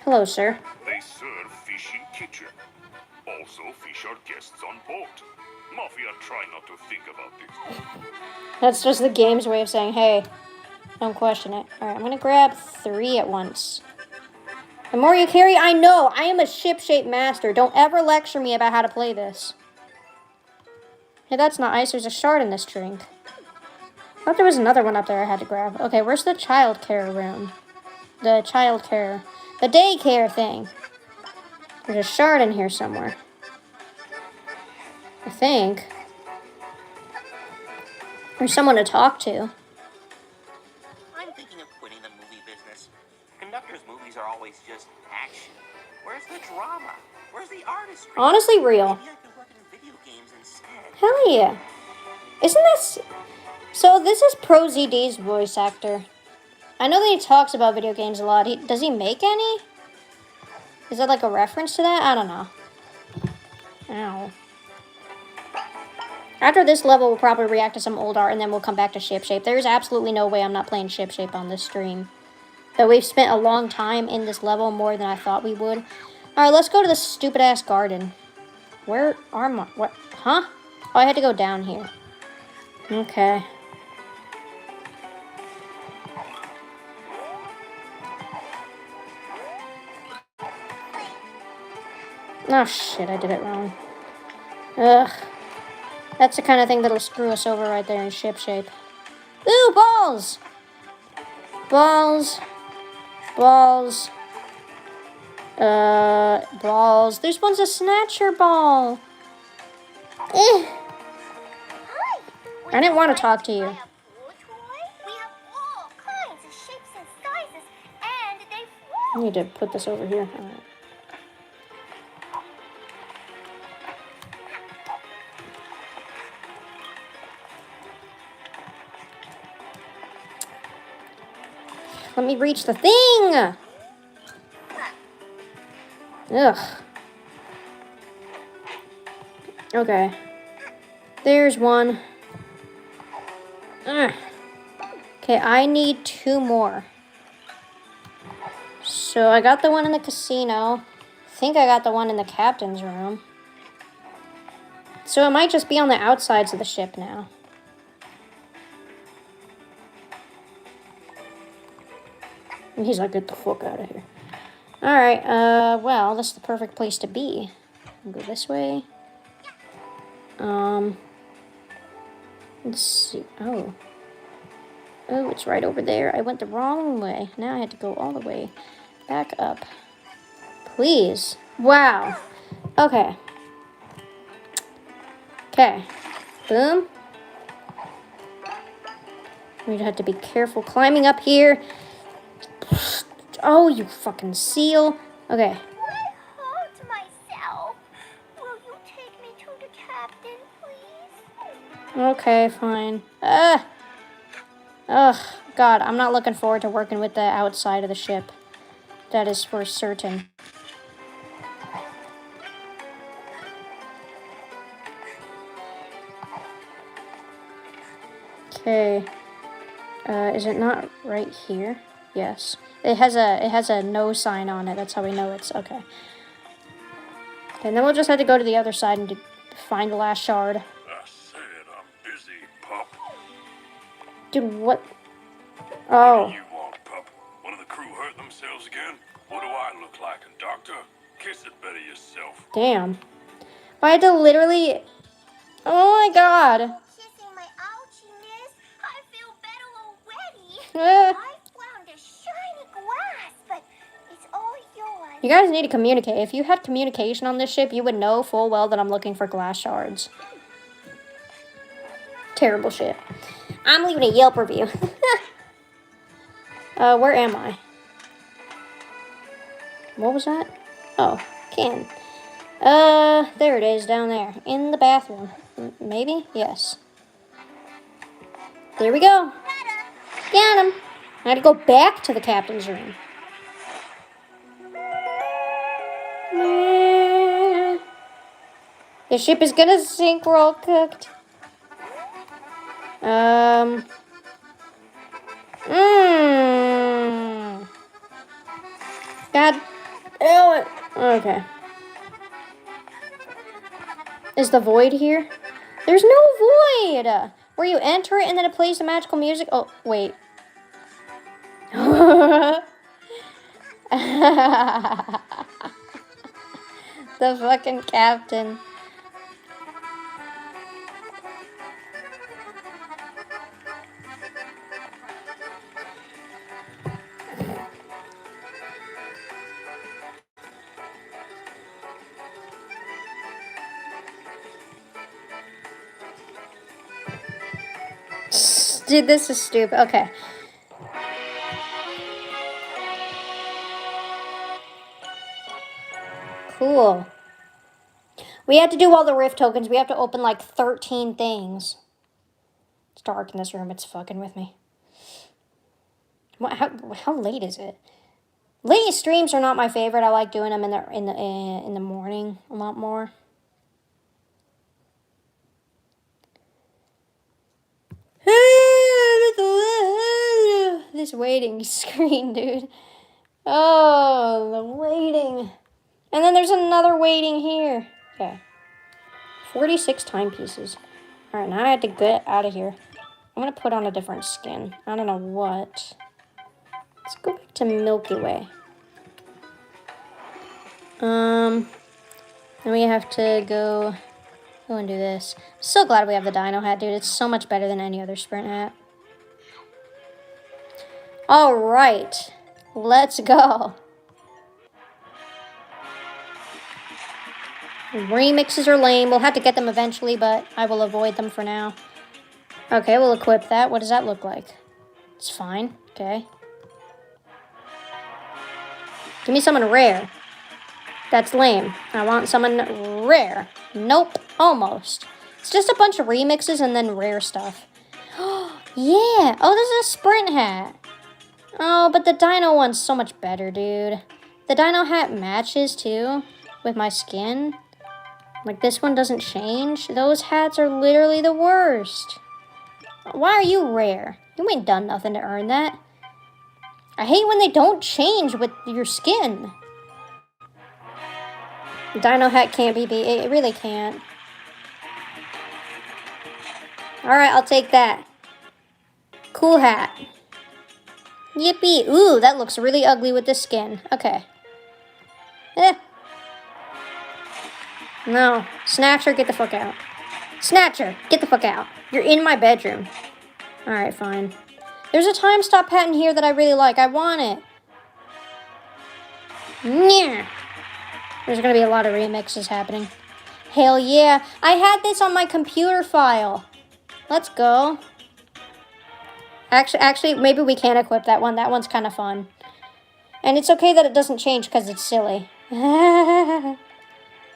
Hello, sir. They serve fish in kitchen. Also, fish are guests on boat. Mafia try not to think about this. That's just the game's way of saying, hey, don't question it. Alright, I'm gonna grab 3 at once. The more you carry, I know! I am a ship-shape master. Don't ever lecture me about how to play this. Hey, that's not ice. There's a shard in this drink. I thought there was another one up there I had to grab. Okay, where's the childcare room? The daycare thing. There's a shard in here somewhere. I think. There's someone to talk to. I'm thinking of quitting the movie business. Conductors' movies are always just action. Where's the drama? Where's the artistry? Honestly, real. Maybe I could work in video games instead. Hell yeah. Isn't this... So this is Pro ZD's voice actor. I know that he talks about video games a lot. Does he make any? Is that like a reference to that? I don't know. Ow. After this level, we'll probably react to some old art and then we'll come back to ShipShape. There's absolutely no way I'm not playing ShipShape on this stream. But we've spent a long time in this level, more than I thought we would. Alright, let's go to this stupid-ass garden. Where are my... What? Huh? Oh, I had to go down here. Okay. Oh, shit, I did it wrong. Ugh. That's the kind of thing that'll screw us over right there in ShipShape. Ooh, balls! Balls. Balls. Balls. This one's a snatcher ball. Eh. Hi. I didn't want to talk to you. We have all kinds of shapes and sizes, and they I float. need to put this over here. All right. Let me reach the thing! Ugh. Okay. There's one. Ugh. Okay, I need 2 more. So I got the one in the casino. I think I got the one in the captain's room. So it might just be on the outsides of the ship now. And he's like, get the fuck out of here. Alright, well, this is the perfect place to be. I'll go this way. Let's see. Oh. Oh, it's right over there. I went the wrong way. Now I had to go all the way back up. Please. Wow. Okay. Okay. Boom. We'd have to be careful climbing up here. Oh, you fucking seal. Okay. I hurt myself. Will you take me to the captain, please? Okay, fine. Ugh, God, I'm not looking forward to working with the outside of the ship. That is for certain. Okay. Is it not right here? Yes. It has a no sign on it. That's how we know it's okay. And then we'll just have to go to the other side and find the last shard. I said I'm busy, pup. Dude, what? Oh. What do you want, pup? One of the crew hurt themselves again? What do I look like, a doctor? Kiss it better yourself. Damn. I had to literally... Oh my god. Kissing my ouchie, miss. I feel better already. Uh, I found a shiny glass, but it's all yours. you guys need to communicate. If you had communication on this ship, you would know full well that I'm looking for glass shards. Terrible shit. I'm leaving a Yelp review. Where am I? What was that? Oh, can. There it is, down there. In the bathroom. Maybe? Yes. There we go. Got him. I had to go back to the captain's room. The ship is gonna sink, we're all cooked. God. Ew. Okay. Is the void here? There's no void! where you enter it and then it plays the magical music. Oh, wait. The fucking captain. Dude, this is stupid. Okay. Cool. We had to do all the rift tokens. We have to open like 13 things. It's dark in this room. It's fucking with me. What? How late is it? Late streams are not my favorite. I like doing them in the morning a lot more. This waiting screen, dude. Oh, the waiting. And then there's another waiting here. Okay. 46 timepieces. Alright, now I have to get out of here. I'm gonna put on a different skin. I don't know what. Let's go back to Milky Way. Then we have to go and do this. So glad we have the dino hat, dude. It's so much better than any other sprint hat. Alright. Let's go. Remixes are lame. We'll have to get them eventually, but I will avoid them for now. Okay, we'll equip that. What does that look like? It's fine. Okay. Give me someone rare. That's lame. I want someone rare. Nope. Almost. It's just a bunch of remixes and then rare stuff. Yeah. Oh, this is a sprint hat. Oh, but the dino one's so much better, dude. The dino hat matches, too, with my skin. Like, this one doesn't change. Those hats are literally the worst. Why are you rare? You ain't done nothing to earn that. I hate when they don't change with your skin. Dino hat can't be beat. It really can't. Alright, I'll take that. Cool hat. Yippee. Ooh, that looks really ugly with the skin. Okay. No. Snatcher, get the fuck out. Snatcher, get the fuck out. You're in my bedroom. Alright, fine. There's a time stop hat in here that I really like. I want it. Yeah. There's gonna be a lot of remixes happening. Hell yeah. I had this on my computer file. Let's go. Actually, maybe we can equip that one. That one's kind of fun. And it's okay that it doesn't change because it's silly.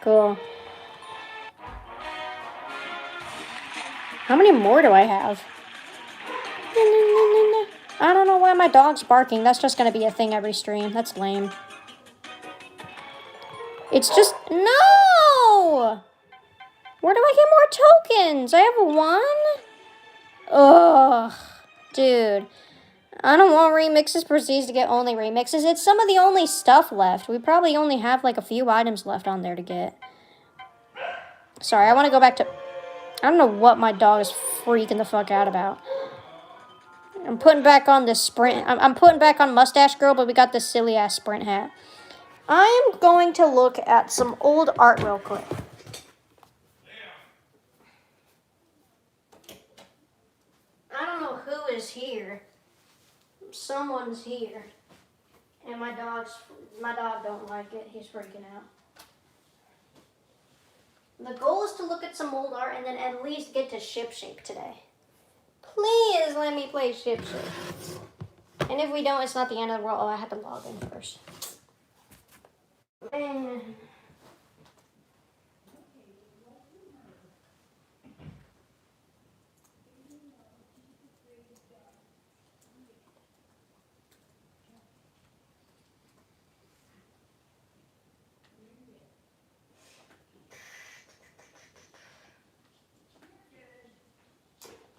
Cool. How many more do I have? I don't know why my dog's barking. That's just going to be a thing every stream. That's lame. It's just... No! Where do I get more tokens? I have one? Ugh. Dude. I don't want remixes. Proceeds to get only remixes. It's some of the only stuff left. We probably only have like a few items left on there to get. Sorry, I want to go back to... I don't know what my dog is freaking the fuck out about. I'm putting back on this sprint. I'm putting back on Mustache Girl, but we got this silly ass sprint hat. I'm going to look at some old art real quick. I don't know who is here. Someone's here. And my dog don't like it. He's freaking out. The goal is to look at some old art and then at least get to Ship Shape today. Please let me play Ship Shape. And if we don't, it's not the end of the world. Oh, I have to log in first. Man.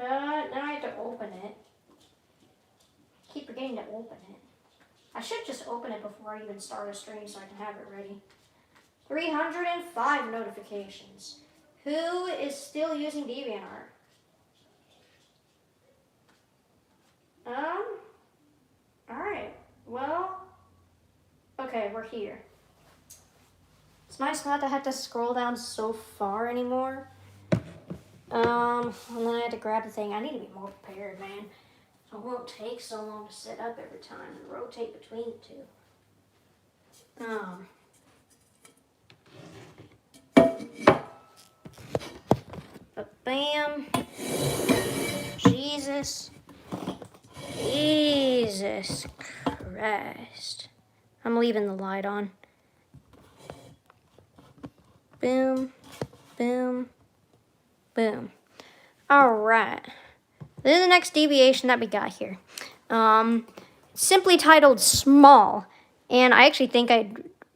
Now I have to open it. Keep forgetting to open it. I should just open it before I even start a stream so I can have it ready. 305 notifications. Who is still using DeviantArt? we're here. It's nice not to have to scroll down so far anymore. And then I had to grab the thing. I need to be more prepared, man. So it won't take so long to set up every time and rotate between the two. But bam. Jesus Christ. I'm leaving the light on. Boom, boom, boom. All right. This is the next deviation that we got here. Simply titled Small. And I actually think I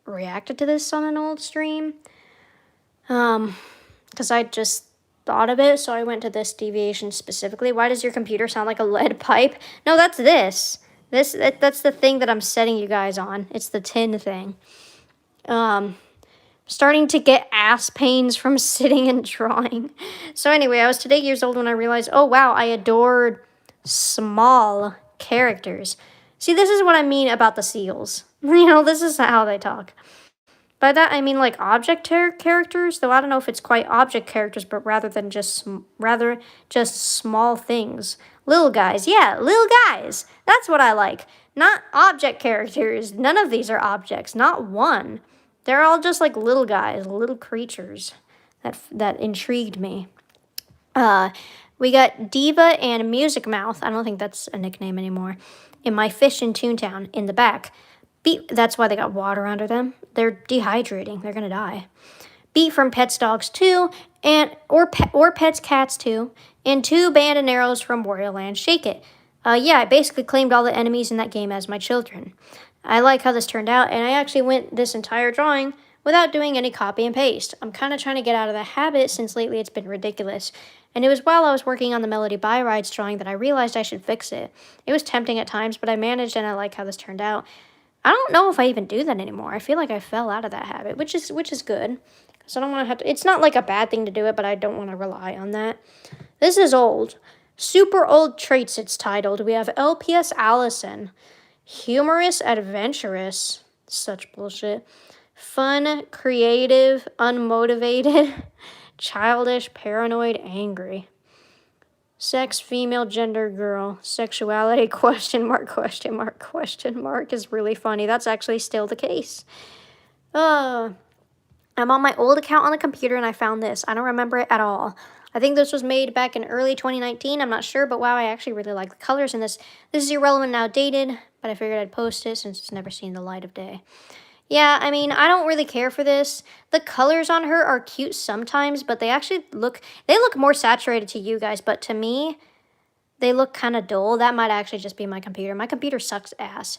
reacted to this on an old stream. Because I just thought of it, so I went to this deviation specifically. Why does your computer sound like a lead pipe? No, that's this. That's the thing that I'm setting you guys on. It's the tin thing. Starting to get ass pains from sitting and drawing. So anyway, I was today years old when I realized, oh wow, I adored small characters. See, this is what I mean about the seals. You know, this is how they talk. By that I mean like object characters, though I don't know if it's quite object characters, but rather just small things. Little guys, yeah, little guys. That's what I like. Not object characters. None of these are objects, not one. They're all just like little guys, little creatures that intrigued me. We got Diva and Music Mouth. I don't think that's a nickname anymore. In My Fish in Toontown in the back. That's why they got water under them. They're dehydrating. They're gonna die. Beat from Pets Dogs 2 or Pets Cats 2, and 2 Bandoneros from Wario Land Shake It. Yeah, I basically claimed all the enemies in that game as my children. I like how this turned out, and I actually went this entire drawing without doing any copy and paste. I'm kind of trying to get out of the habit since lately it's been ridiculous. And it was while I was working on the Melody By Rides drawing that I realized I should fix it. It was tempting at times, but I managed, and I like how this turned out. I don't know if I even do that anymore. I feel like I fell out of that habit, which is good. So I don't want to have to. It's not like a bad thing to do it, but I don't want to rely on that. This is old. Super Old Traits, it's titled. We have LPS Allison. Humorous, adventurous. Such bullshit. Fun, creative, unmotivated, childish, paranoid, angry. Sex, female, gender, girl. Sexuality, question mark is really funny. That's actually still the case. I'm on my old account on the computer and I found this. I don't remember it at all. I think this was made back in early 2019. I'm not sure, but wow, I actually really like the colors in this. This is irrelevant and outdated, but I figured I'd post it since it's never seen the light of day. Yeah, I mean, I don't really care for this. The colors on her are cute sometimes, but they actually look more saturated to you guys, but to me, they look kind of dull. That might actually just be my computer. My computer sucks ass.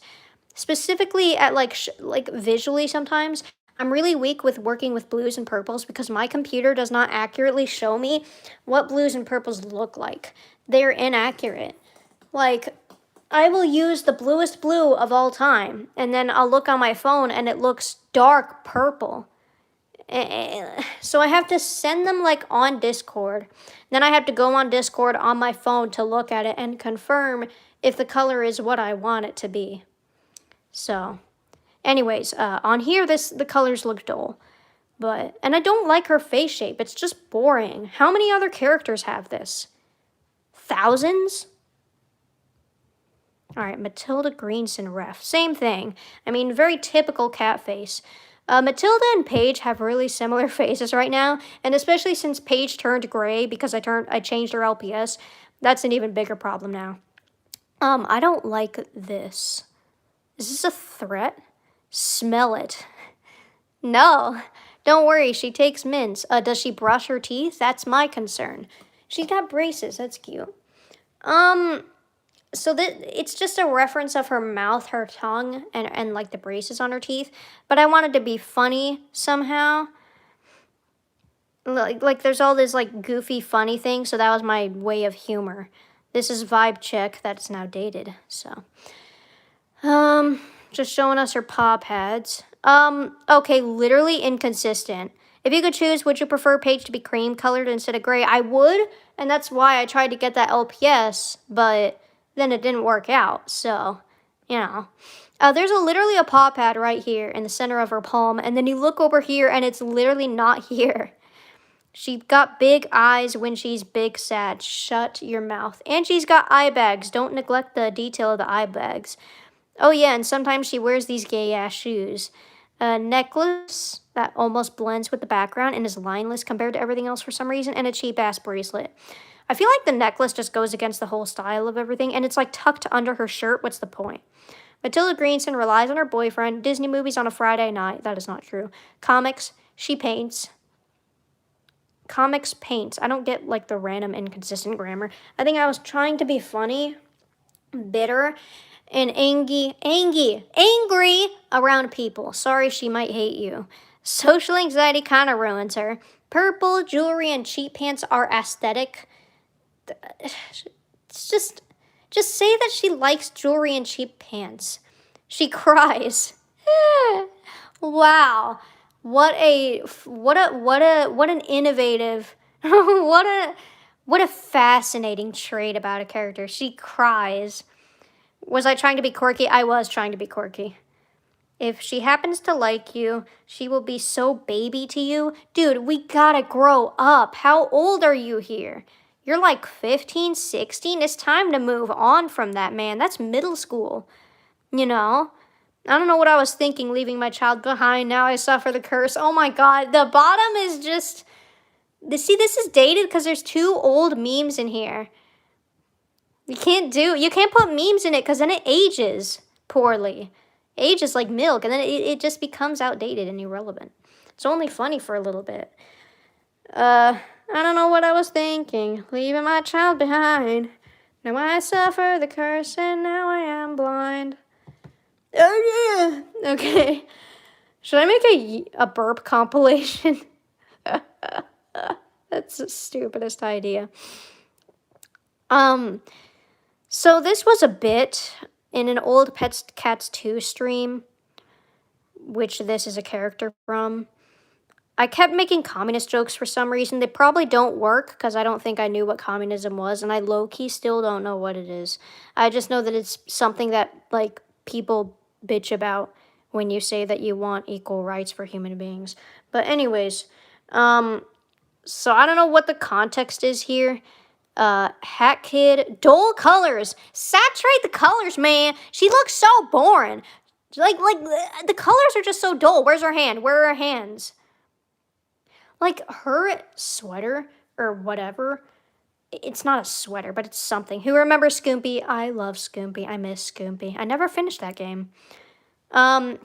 Specifically at like visually sometimes, I'm really weak with working with blues and purples because my computer does not accurately show me what blues and purples look like. They're inaccurate. Like, I will use the bluest blue of all time, and then I'll look on my phone and it looks dark purple. So I have to send them like on Discord. Then I have to go on Discord on my phone to look at it and confirm if the color is what I want it to be. So, anyways, on here the colors look dull. And I don't like her face shape. It's just boring. How many other characters have this? Thousands? All right, Matilda Greenson ref. Same thing. I mean, very typical cat face. Matilda and Paige have really similar faces right now, and especially since Paige turned gray because I changed her LPS, that's an even bigger problem now. I don't like this. Is this a threat? Smell it. No, don't worry, she takes mints. Does she brush her teeth? That's my concern. She's got braces, that's cute. So it's just a reference of her mouth, her tongue, and like the braces on her teeth. But I wanted to be funny somehow. Like there's all this like goofy funny thing, so that was my way of humor. This is Vibe Check, that's now dated, so. Just showing us her paw pads. Okay, literally inconsistent. If you could choose, would you prefer Paige to be cream colored instead of gray? I would, and that's why I tried to get that LPS, but then it didn't work out, so, you know. There's literally a paw pad right here in the center of her palm, and then you look over here and it's literally not here. She got big eyes when she's big sad. Shut your mouth. And she's got eye bags. Don't neglect the detail of the eye bags. Oh yeah, and sometimes she wears these gay ass shoes. A necklace that almost blends with the background and is lineless compared to everything else for some reason, and a cheap ass bracelet. I feel like the necklace just goes against the whole style of everything, and it's like tucked under her shirt. What's the point? Matilda Greenson relies on her boyfriend. Disney movies on a Friday night. That is not true. Comics. She paints. Comics paints. I don't get like the random inconsistent grammar. I think I was trying to be funny, bitter, and angry around people. Sorry, she might hate you. Social anxiety kind of ruins her. Purple jewelry and cheap pants are aesthetic. It's just say that she likes jewelry and cheap pants. She cries. Wow. What an innovative, what a fascinating trait about a character. She cries. Was I trying to be quirky? I was trying to be quirky. If she happens to like you, she will be so baby to you. Dude, we gotta grow up. How old are you here? You're like 15, 16. It's time to move on from that, man. That's middle school. You know? I don't know what I was thinking leaving my child behind. Now I suffer the curse. Oh my god. The bottom is just... See, this is dated because there's 2 old memes in here. You can't put memes in it because then it ages poorly. Ages like milk, and then it just becomes outdated and irrelevant. It's only funny for a little bit. I don't know what I was thinking. Leaving my child behind. Now I suffer the curse and now I am blind. Oh yeah. Okay. Should I make a burp compilation? That's the stupidest idea. So this was a bit in an old Pets Cats 2 stream, which this is a character from. I kept making communist jokes for some reason. They probably don't work because I don't think I knew what communism was, and I low-key still don't know what it is. I just know that it's something that, like, people bitch about when you say that you want equal rights for human beings. But anyways, so I don't know what the context is here. Hat Kid, dull colors. Saturate the colors, man. She looks so boring. Like the colors are just so dull. Where's her hand? Where are her hands? Like her sweater or whatever. It's not a sweater, but it's something. Who remembers Scoompy? I love Scoompy. I miss Scoompy. I never finished that game. Her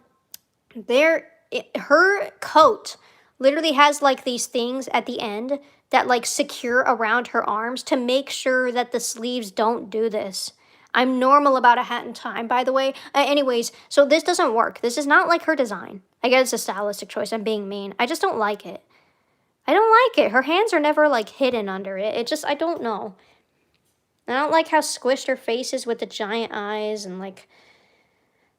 coat literally has like these things at the end that like secure around her arms to make sure that the sleeves don't do this. I'm normal about a hat and tie, by the way. Anyways, so this doesn't work. This is not like her design. I guess it's a stylistic choice. I'm being mean. I just don't like it. I don't like it. Her hands are never like hidden under it. I don't know. I don't like how squished her face is with the giant eyes, and like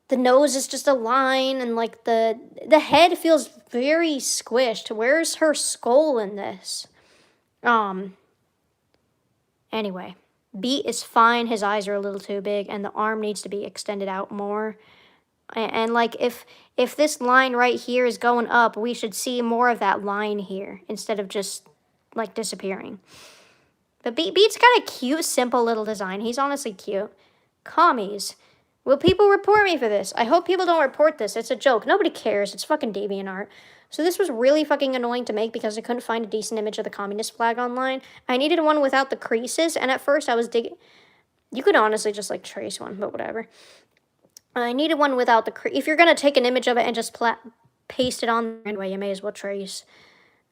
the nose is just a line, and like the head feels very squished. Where's her skull in this? Anyway, Beat is fine. His eyes are a little too big, and the arm needs to be extended out more. And like if this line right here is going up, we should see more of that line here instead of just like disappearing. But Beat's got a cute, simple little design. He's honestly cute. Commies. Will people report me for this? I hope people don't report this. It's a joke. Nobody cares. It's fucking DeviantArt. So this was really fucking annoying to make because I couldn't find a decent image of the communist flag online. I needed one without the creases, and at first I was digging... You could honestly just like trace one, but whatever. I needed one without the if you're gonna take an image of it and just paste it on anyway, you may as well trace.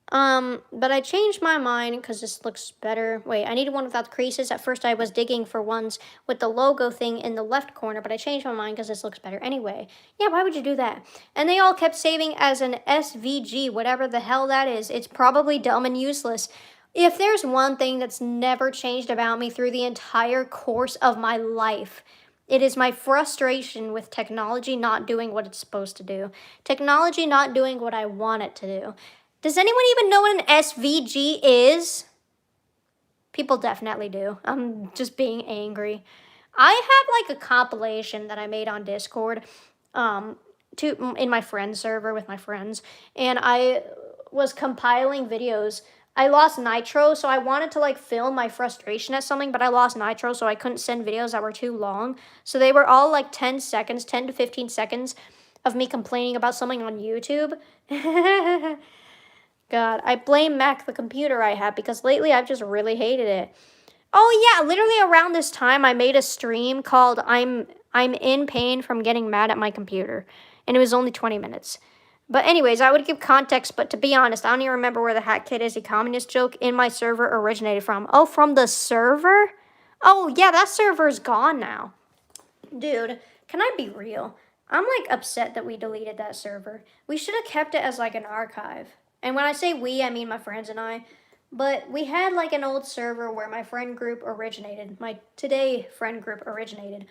But I changed my mind because this looks better. Wait, I needed one without the creases. At first I was digging for ones with the logo thing in the left corner, but I changed my mind because this looks better anyway. Yeah, why would you do that? And they all kept saving as an SVG, whatever the hell that is. It's probably dumb and useless. If there's one thing that's never changed about me through the entire course of my life, it is my frustration with technology not doing what it's supposed to do. Technology not doing what I want it to do. Does anyone even know what an SVG is? People definitely do. I'm just being angry. I have like a compilation that I made on Discord, in my friend server with my friends, and I was compiling videos. I lost Nitro, so I wanted to like film my frustration at something, but I lost Nitro, so I couldn't send videos that were too long. So they were all like 10 to 15 seconds of me complaining about something on YouTube. God, I blame Mac, the computer I have, because lately I've just really hated it. Oh yeah, literally around this time I made a stream called I'm in pain from getting mad at my computer, and it was only 20 minutes. But anyways, I would give context, but to be honest, I don't even remember where the Hat Kid is a communist joke in my server originated from. Oh, from the server? Oh yeah, that server's gone now. Dude, can I be real? I'm like upset that we deleted that server. We should have kept it as like an archive. And when I say we, I mean my friends and I. But we had like an old server where my friend group originated. My today friend group originated.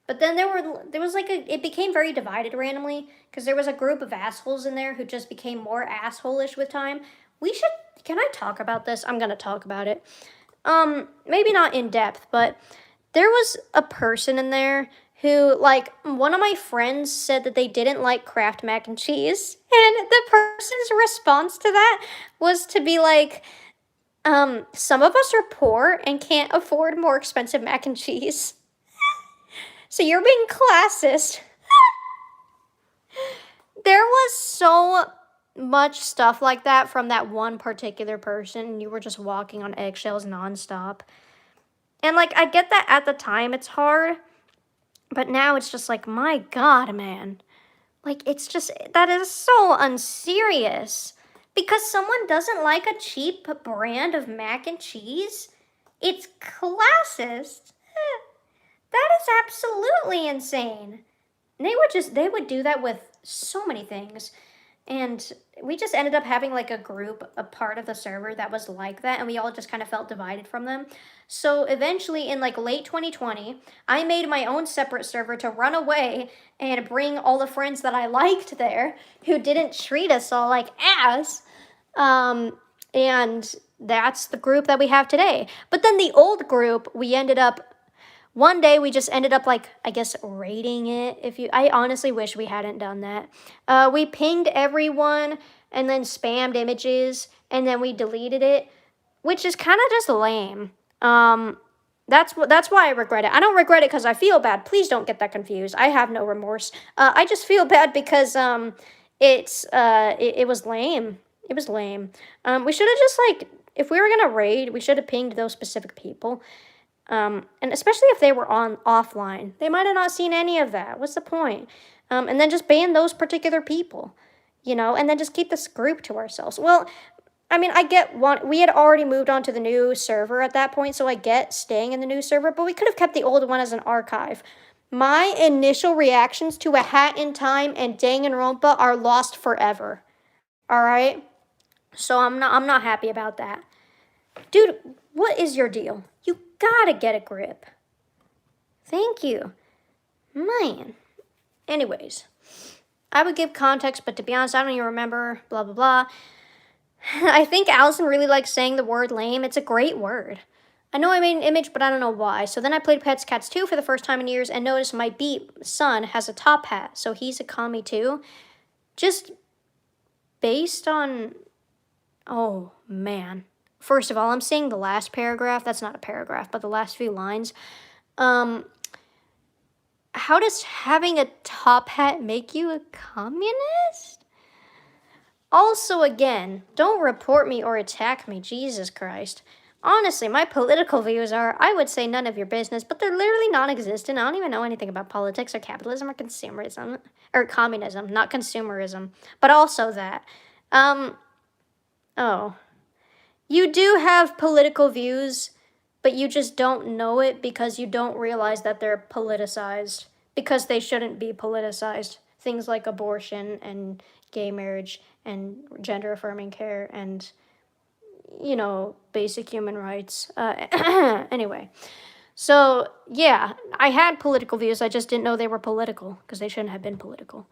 But then it became very divided randomly because there was a group of assholes in there who just became more asshole-ish with time. Can I talk about this? I'm gonna talk about it. Maybe not in depth, but there was a person in there who, like, one of my friends said that they didn't like Kraft mac and cheese, and the person's response to that was to be like, some of us are poor and can't afford more expensive mac and cheese. So you're being classist. There was so much stuff like that from that one particular person, and you were just walking on eggshells nonstop. And, like, I get that at the time it's hard, but now it's just like, my God, man. Like, it's just, that is so unserious. Because someone doesn't like a cheap brand of mac and cheese? It's classist. That is absolutely insane. They would do that with so many things. And we just ended up having like a group, a part of the server that was like that, and we all just kind of felt divided from them. So eventually in like late 2020, I made my own separate server to run away and bring all the friends that I liked there who didn't treat us all like ass. And that's the group that we have today. But then the old group, one day we just ended up like, I guess, raiding it. I honestly wish we hadn't done that. We pinged everyone and then spammed images and then we deleted it, which is kind of just lame. That's why I regret it. I don't regret it because I feel bad. Please don't get that confused. I have no remorse. I just feel bad because it was lame. It was lame. We should have just like, if we were gonna raid, we should have pinged those specific people. And especially if they were offline, they might have not seen any of that. What's the point? And then just ban those particular people, and then just keep this group to ourselves. Well, I mean, we had already moved on to the new server at that point, so I get staying in the new server, but we could have kept the old one as an archive. My initial reactions to A Hat in Time and Danganronpa are lost forever. All right? So I'm not happy about that. Dude, what is your deal? You gotta get a grip. Thank you. Man. Anyways, I would give context, but to be honest, I don't even remember, blah, blah, blah. I think Allison really likes saying the word lame. It's a great word. I know I made an image, but I don't know why. So then I played Pets Cats 2 for the first time in years and noticed my beat son has a top hat, so he's a commie too. Just based on... Oh, man. First of all, I'm seeing the last paragraph. That's not a paragraph, but the last few lines. How does having a top hat make you a communist? Also, again, don't report me or attack me, Jesus Christ. Honestly, my political views are, I would say none of your business, but they're literally non-existent. I don't even know anything about politics or capitalism or consumerism, or communism, not consumerism, but also that. Oh. You do have political views, but you just don't know it because you don't realize that they're politicized, because they shouldn't be politicized. Things like abortion and gay marriage and gender-affirming care and, basic human rights. Anyway, so, yeah, I had political views. I just didn't know they were political because they shouldn't have been political.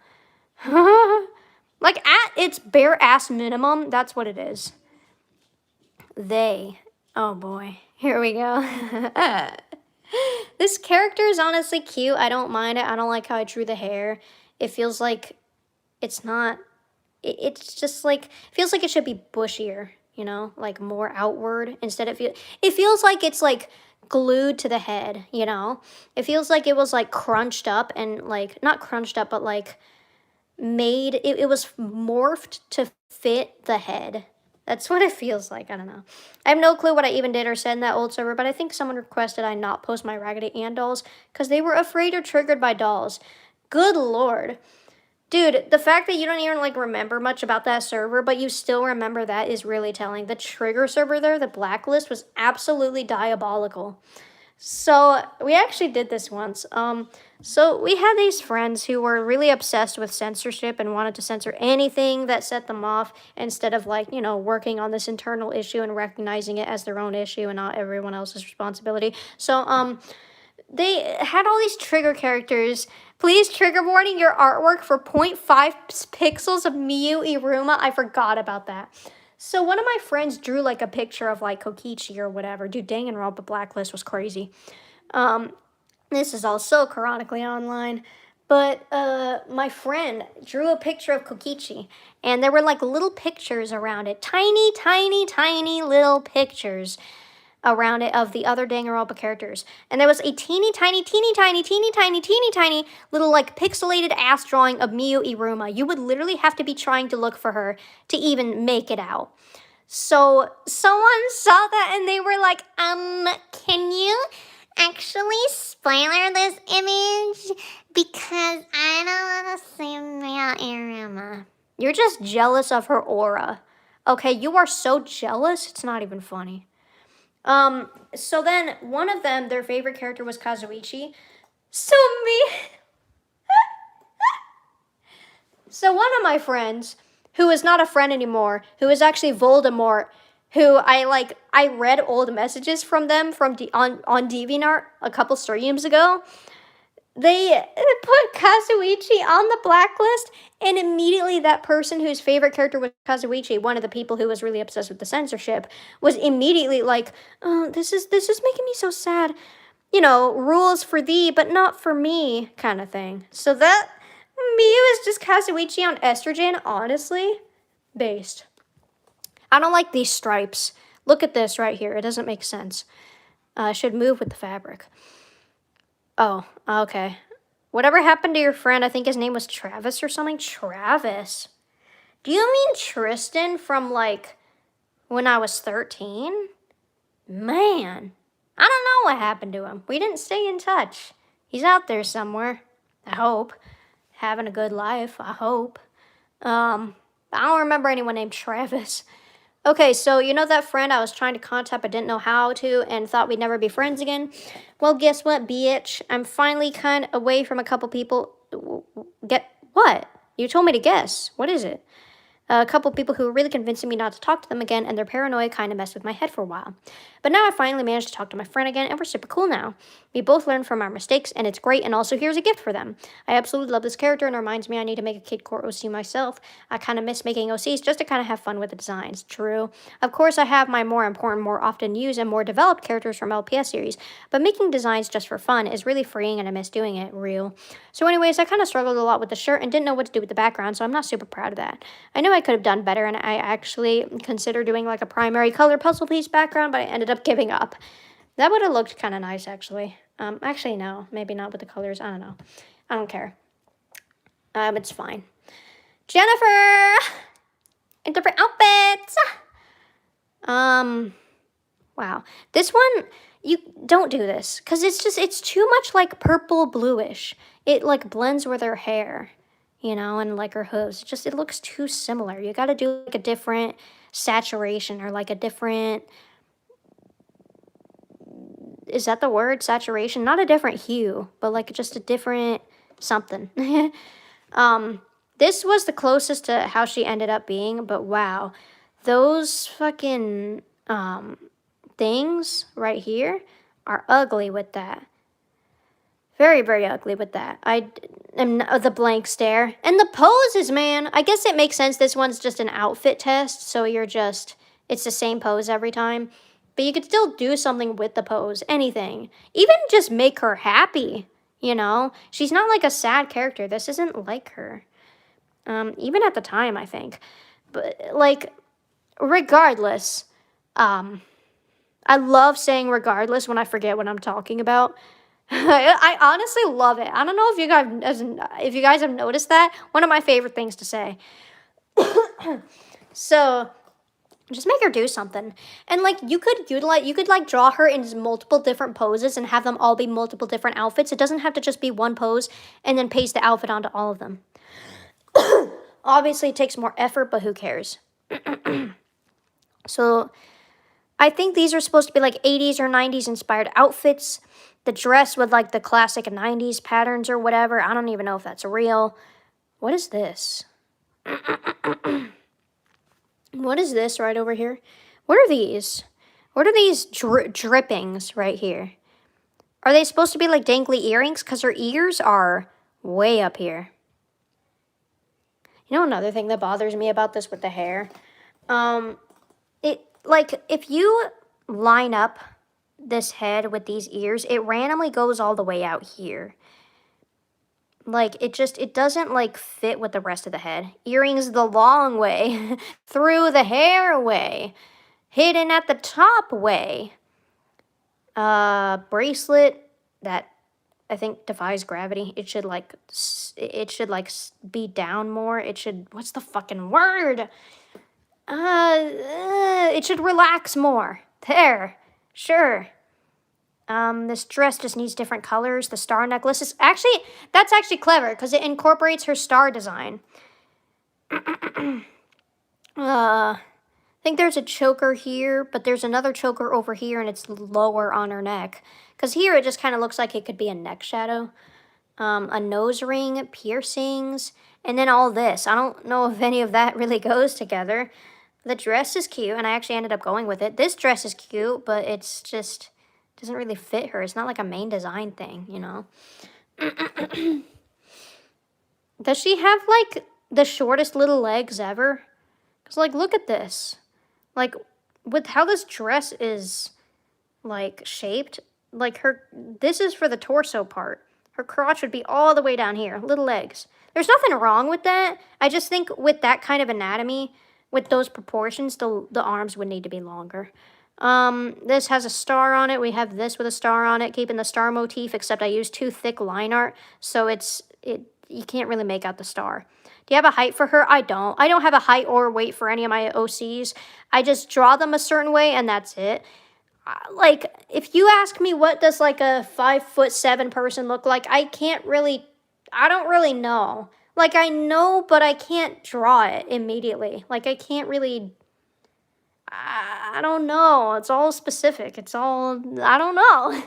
Like, at its bare-ass minimum, that's what it is. Oh boy, here we go. This character is honestly cute. I don't mind it. I don't like how I drew the hair. It feels like it's not, it's just like, it feels like it should be bushier, you know, like more outward. Instead it feels like it's like glued to the head, you know? It feels like it was like crunched up and like, not crunched up, but like made, it was morphed to fit the head. That's what it feels like. I don't know. I have no clue what I even did or said in that old server, but I think someone requested I not post my Raggedy Ann dolls because they were afraid or triggered by dolls. Good lord. Dude, the fact that you don't even like remember much about that server, but you still remember that is really telling. The trigger server there, the blacklist, was absolutely diabolical. So we actually did this once. So we had these friends who were really obsessed with censorship and wanted to censor anything that set them off instead of like, you know, working on this internal issue and recognizing it as their own issue and not everyone else's responsibility. So, they had all these trigger characters. Please trigger warning your artwork for 0.5 pixels of Miyu Iruma. I forgot about that. So one of my friends drew like a picture of like Kokichi or whatever. Dude, Danganronpa Blacklist was crazy. This is all so chronically online. But my friend drew a picture of Kokichi. And there were like little pictures around it. Tiny, tiny, tiny little pictures around it of the other Danganronpa characters. And there was a teeny tiny little like pixelated ass drawing of Miyu Iruma. You would literally have to be trying to look for her to even make it out. So someone saw that and they were like, can you actually spoiler this image? Because I don't want to see Miyu Iruma. You're just jealous of her aura. Okay, you are so jealous, it's not even funny. So then one of them, their favorite character was Kazuichi. So one of my friends, who is not a friend anymore, who is actually Voldemort, who I read old messages from them on DeviantArt a couple streams ago. They put Kazuichi on the blacklist, and immediately that person whose favorite character was Kazuichi, one of the people who was really obsessed with the censorship, was immediately like, oh, this is making me so sad. You know, rules for thee, but not for me, kind of thing. So that Miyu is just Kazuichi on estrogen, honestly, based. I don't like these stripes. Look at this right here. It doesn't make sense. I should move with the fabric. Oh, okay. Whatever happened to your friend? I think his name was Travis or something. Travis? Do you mean Tristan from, like, when I was 13? Man, I don't know what happened to him. We didn't stay in touch. He's out there somewhere. I hope. Having a good life, I hope. I don't remember anyone named Travis. Okay, so you know that friend I was trying to contact but didn't know how to and thought we'd never be friends again? Well, guess what, bitch? I'm finally kind of away from a couple people. Get what? You told me to guess. What is it? A couple people who were really convincing me not to talk to them again, and their paranoia kind of messed with my head for a while. But now I finally managed to talk to my friend again, and we're super cool now. We both learned from our mistakes, and it's great, and also here's a gift for them. I absolutely love this character, and it reminds me I need to make a Kid Core OC myself. I kind of miss making OCs just to kind of have fun with the designs. True. Of course, I have my more important, more often used, and more developed characters from LPS series, but making designs just for fun is really freeing, and I miss doing it. Real. So anyways, I kind of struggled a lot with the shirt and didn't know what to do with the background, so I'm not super proud of that. I know I could have done better, and I actually considered doing like a primary color puzzle piece background, but I ended up giving up. That would have looked kind of nice, actually. Actually, no. Maybe not with the colors. I don't know. I don't care. It's fine. Jennifer! In different outfits! Wow. This one, you don't do this. Because it's too much like purple bluish. It like blends with her hair, you know, and like her hooves. It looks too similar. You gotta do like a different saturation or like a different... Is that the word? Saturation? Not a different hue, but like just a different something. This was the closest to how she ended up being, but wow. Those fucking things right here are ugly with that. Very, very ugly with that. I am the blank stare. And the poses, man. I guess it makes sense. This one's just an outfit test, so it's the same pose every time. But you could still do something with the pose, anything. Even just make her happy, you know? She's not like a sad character. This isn't like her. Even at the time, I think. But, like, regardless, I love saying regardless when I forget what I'm talking about. I honestly love it. I don't know if you guys have noticed that. One of my favorite things to say. So just make her do something. And like you could like draw her in multiple different poses and have them all be multiple different outfits. It doesn't have to just be one pose and then paste the outfit onto all of them. Obviously it takes more effort, but who cares? So I think these are supposed to be like 80s or 90s inspired outfits. The dress with like the classic 90s patterns or whatever. I don't even know if that's real. What is this? What is this right over here? What are these? What are these drippings right here? Are they supposed to be like dangly earrings? Because her ears are way up here. You know another thing that bothers me about this with the hair? Like, if you line up this head with these ears, it randomly goes all the way out here. Like, it doesn't, like, fit with the rest of the head. Earrings the long way, through the hair way, hidden at the top way. Bracelet that I think defies gravity. It should, like, be down more. It should, what's the fucking word? It should relax more. There. Sure. This dress just needs different colors. The star necklace is that's actually clever because it incorporates her star design. I think there's a choker here, but there's another choker over here and it's lower on her neck. Because here it just kind of looks like it could be a neck shadow. A nose ring, piercings, and then all this. I don't know if any of that really goes together. The dress is cute, and I actually ended up going with it. This dress is cute, but it's just doesn't really fit her. It's not like a main design thing, you know? Does she have, like, the shortest little legs ever? Because, like, look at this. Like, with how this dress is, like, shaped, like, this is for the torso part. Her crotch would be all the way down here, little legs. There's nothing wrong with that. I just think with that kind of anatomy, with those proportions, the arms would need to be longer. This has a star on it. We have this with a star on it, keeping the star motif, except I used too thick line art, so you can't really make out the star. Do you have a height for her? I don't. I don't have a height or weight for any of my OCs. I just draw them a certain way, and that's it. Like, if you ask me what does, like, a 5'7" person look like, I don't really know. Like, I know, but I can't draw it immediately. Like, I can't really... I don't know. It's all specific. It's all... I don't know.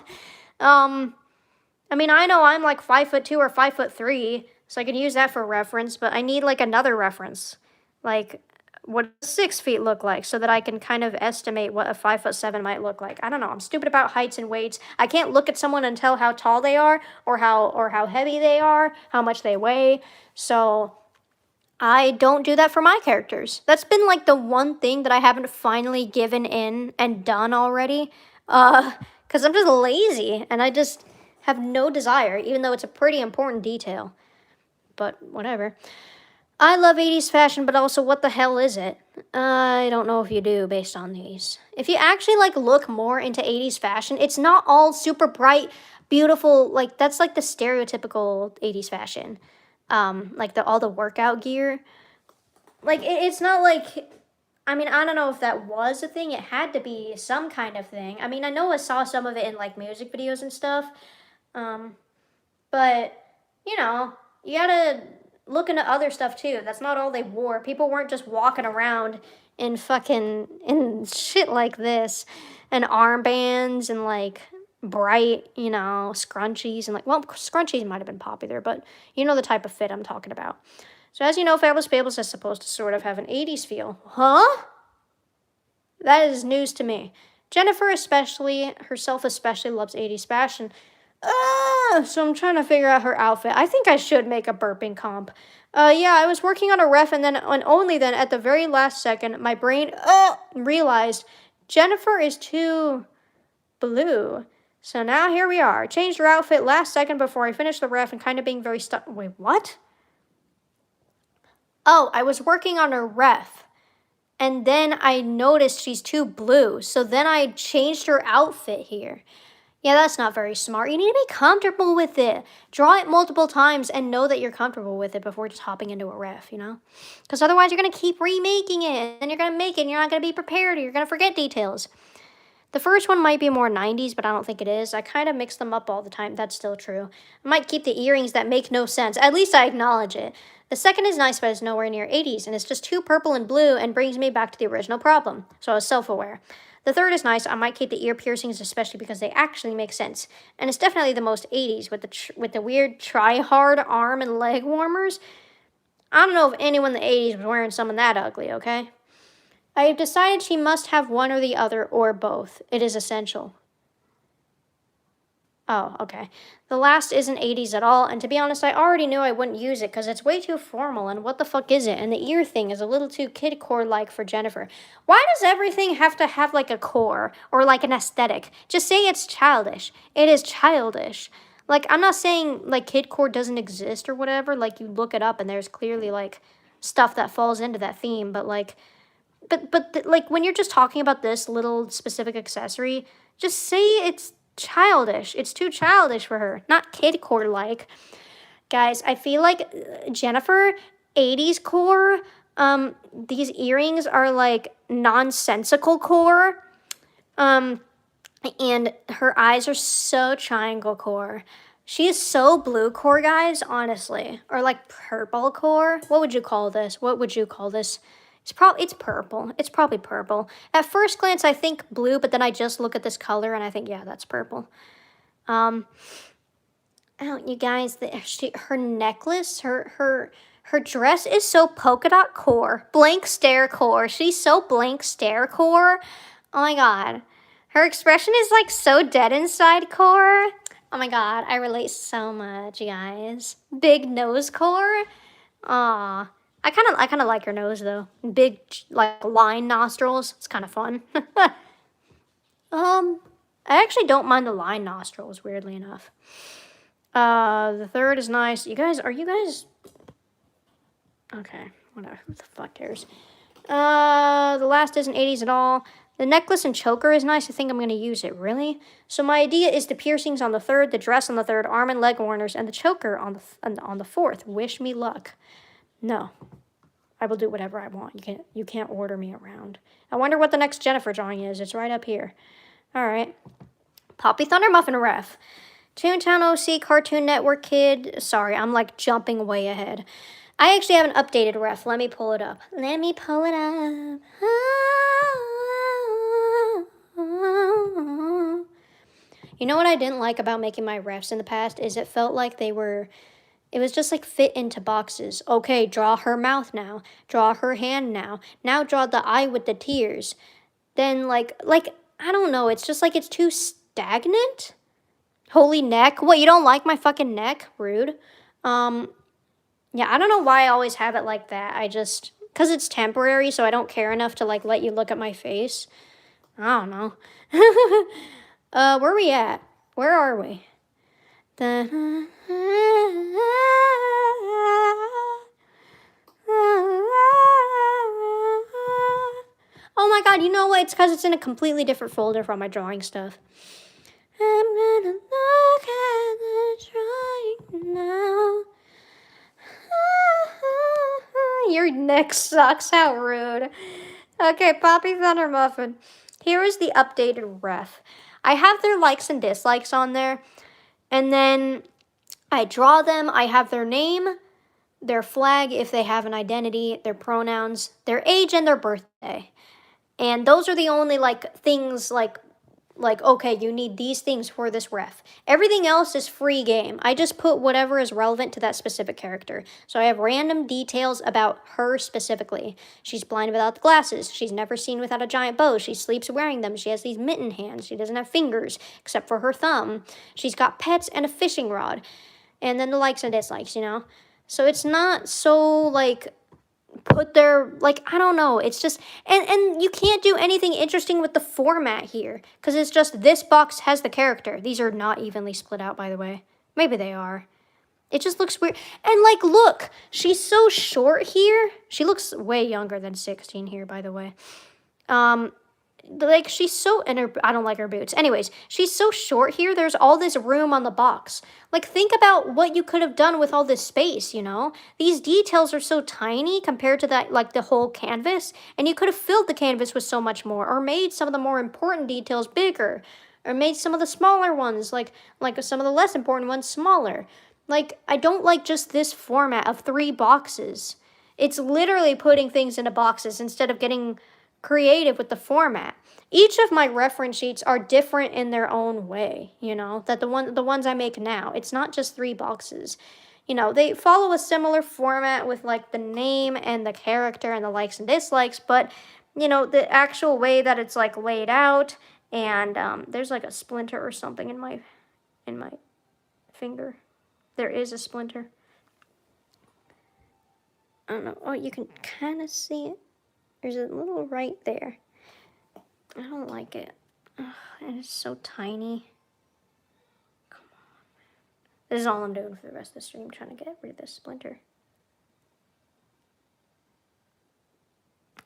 I mean, I know I'm like 5'2" or 5'3", so I can use that for reference, but I need, like, another reference. Like, what does 6 feet look like so that I can kind of estimate what a 5'7" might look like. I don't know. I'm stupid about heights and weights. I can't look at someone and tell how tall they are or how heavy they are, how much they weigh. So I don't do that for my characters. That's been like the one thing that I haven't finally given in and done already. Because I'm just lazy and I just have no desire, even though it's a pretty important detail. But whatever. I love 80s fashion, but also what the hell is it? I don't know if you do based on these. If you actually like look more into 80s fashion, it's not all super bright, beautiful, like that's like the stereotypical 80s fashion. Like all the workout gear. Like it's not like, I mean, I don't know if that was a thing. It had to be some kind of thing. I mean, I know I saw some of it in like music videos and stuff. But, you know, you gotta look into other stuff too. That's not all they wore. People weren't just walking around in shit like this and armbands and like bright, you know, scrunchies and like, well, scrunchies might have been popular, but you know the type of fit I'm talking about. So as you know, Fabulous Fables is supposed to sort of have an 80s feel. Huh? That is news to me. Jennifer herself especially loves 80s fashion. So I'm trying to figure out her outfit. I think I should make a burping comp. Yeah, I was working on a ref and only then at the very last second, my brain realized Jennifer is too blue. So now here we are. Changed her outfit last second before I finished the ref and kind of being very stuck. Wait, what? Oh, I was working on her ref. And then I noticed she's too blue. So then I changed her outfit here. Yeah, that's not very smart. You need to be comfortable with it. Draw it multiple times and know that you're comfortable with it before just hopping into a ref, you know? Because otherwise you're going to keep remaking it. And you're going to make it and you're not going to be prepared. Or you're going to forget details. The first one might be more 90s, but I don't think it is. I kind of mix them up all the time. That's still true. I might keep the earrings that make no sense. At least I acknowledge it. The second is nice, but it's nowhere near 80s, and it's just too purple and blue and brings me back to the original problem. So I was self-aware. The third is nice. I might keep the ear piercings, especially because they actually make sense. And it's definitely the most 80s with the weird try-hard arm and leg warmers. I don't know if anyone in the 80s was wearing something that ugly, okay? I have decided she must have one or the other or both. It is essential. Oh, okay. The last isn't 80s at all, and to be honest, I already knew I wouldn't use it because it's way too formal, and what the fuck is it? And the ear thing is a little too kidcore-like for Jennifer. Why does everything have to have like a core or like an aesthetic? Just say it's childish. It is childish. Like, I'm not saying like kidcore doesn't exist or whatever, like you look it up and there's clearly like stuff that falls into that theme, but like like when you're just talking about this little specific accessory, just say it's childish. It's too childish for her, not kidcore like. Guys, I feel like Jennifer 80s core, these earrings are like nonsensical core. And her eyes are so triangle core. She is so blue core, guys, honestly. Or like purple core. What would you call this? What would you call this? It's purple. It's probably purple. At first glance, I think blue, but then I just look at this color and I think, yeah, that's purple. Oh, you guys, her necklace, her dress is so polka dot core, blank stare core. She's so blank stare core. Oh my god, her expression is like so dead inside core. Oh my god, I relate so much, you guys. Big nose core. Aw. I kind of like her nose though. Big like line nostrils. It's kind of fun. I actually don't mind the line nostrils, weirdly enough. The third is nice. Are you guys okay, whatever. Who the fuck cares? The last isn't 80s at all. The necklace and choker is nice. I think I'm going to use it. Really? So my idea is the piercings on the third, the dress on the third, arm and leg warmers, and the choker on the fourth. Wish me luck. No, I will do whatever I want. You can't order me around. I wonder what the next Jennifer drawing is. It's right up here. All right. Poppy Thunder Muffin Ref. Toontown OC Cartoon Network Kid. Sorry, I'm like jumping way ahead. I actually have an updated ref. Let me pull it up. You know what I didn't like about making my refs in the past is it felt like it was just like fit into boxes. Okay, draw her mouth now. Draw her hand now. Now draw the eye with the tears. Then like I don't know, it's just like it's too stagnant. Holy neck. What, you don't like my fucking neck? Rude. Yeah, I don't know why I always have it like that. Cause it's temporary, so I don't care enough to like let you look at my face. I don't know. Where are we at? Where are we? Oh my god, you know what? It's because it's in a completely different folder from my drawing stuff. I'm gonna look at the drawing now. Your neck sucks. How rude. Okay, Poppy Thunder Muffin. Here is the updated ref. I have their likes and dislikes on there. And then I draw them. I have their name, their flag if they have an identity, their pronouns, their age, and their birthday. And those are the only like things like okay, you need these things for this ref. Everything else is free game. I just put whatever is relevant to that specific character. So I have random details about her specifically. She's blind without the glasses. She's never seen without a giant bow. She sleeps wearing them. She has these mitten hands. She doesn't have fingers except for her thumb. She's got pets and a fishing rod. And then the likes and dislikes, you know? So it's not so like put their, like, I don't know, it's just, and you can't do anything interesting with the format here, because it's just this box has the character. These are not evenly split out, by the way. Maybe they are. It just looks weird. And, like, look, she's so short here. She looks way younger than 16 here, by the way. Like, she's so, and her, I don't like her boots. Anyways, she's so short here. There's all this room on the box. Like, think about what you could have done with all this space, you know? These details are so tiny compared to that, like, the whole canvas. And you could have filled the canvas with so much more, or made some of the more important details bigger, or made some of the smaller ones, like some of the less important ones, smaller. Like, I don't like just this format of 3 boxes. It's literally putting things into boxes instead of getting creative with the format. Each of my reference sheets are different in their own way, you know, that the ones I make now. It's not just 3 boxes. You know, they follow a similar format with, like, the name and the character and the likes and dislikes, but, you know, the actual way that it's, like, laid out, and there's, like, a splinter or something in my finger. There is a splinter. I don't know. Oh, you can kind of see it. There's a little right there. I don't like it. Ugh, and it's so tiny. Come on. This is all I'm doing for the rest of the stream, trying to get rid of this splinter.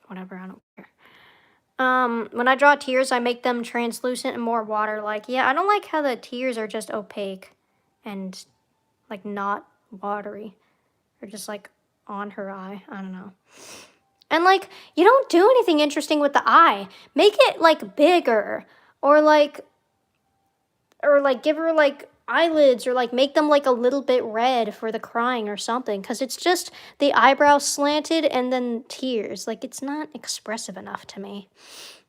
Whatever, I don't care. When I draw tears, I make them translucent and more water-like. Yeah, I don't like how the tears are just opaque and, like, not watery. They're just, like, on her eye. I don't know. And, like, you don't do anything interesting with the eye. Make it, like, bigger. Or, like, give her, like, eyelids. Or, like, make them, like, a little bit red for the crying or something. Because it's just the eyebrows slanted and then tears. Like, it's not expressive enough to me.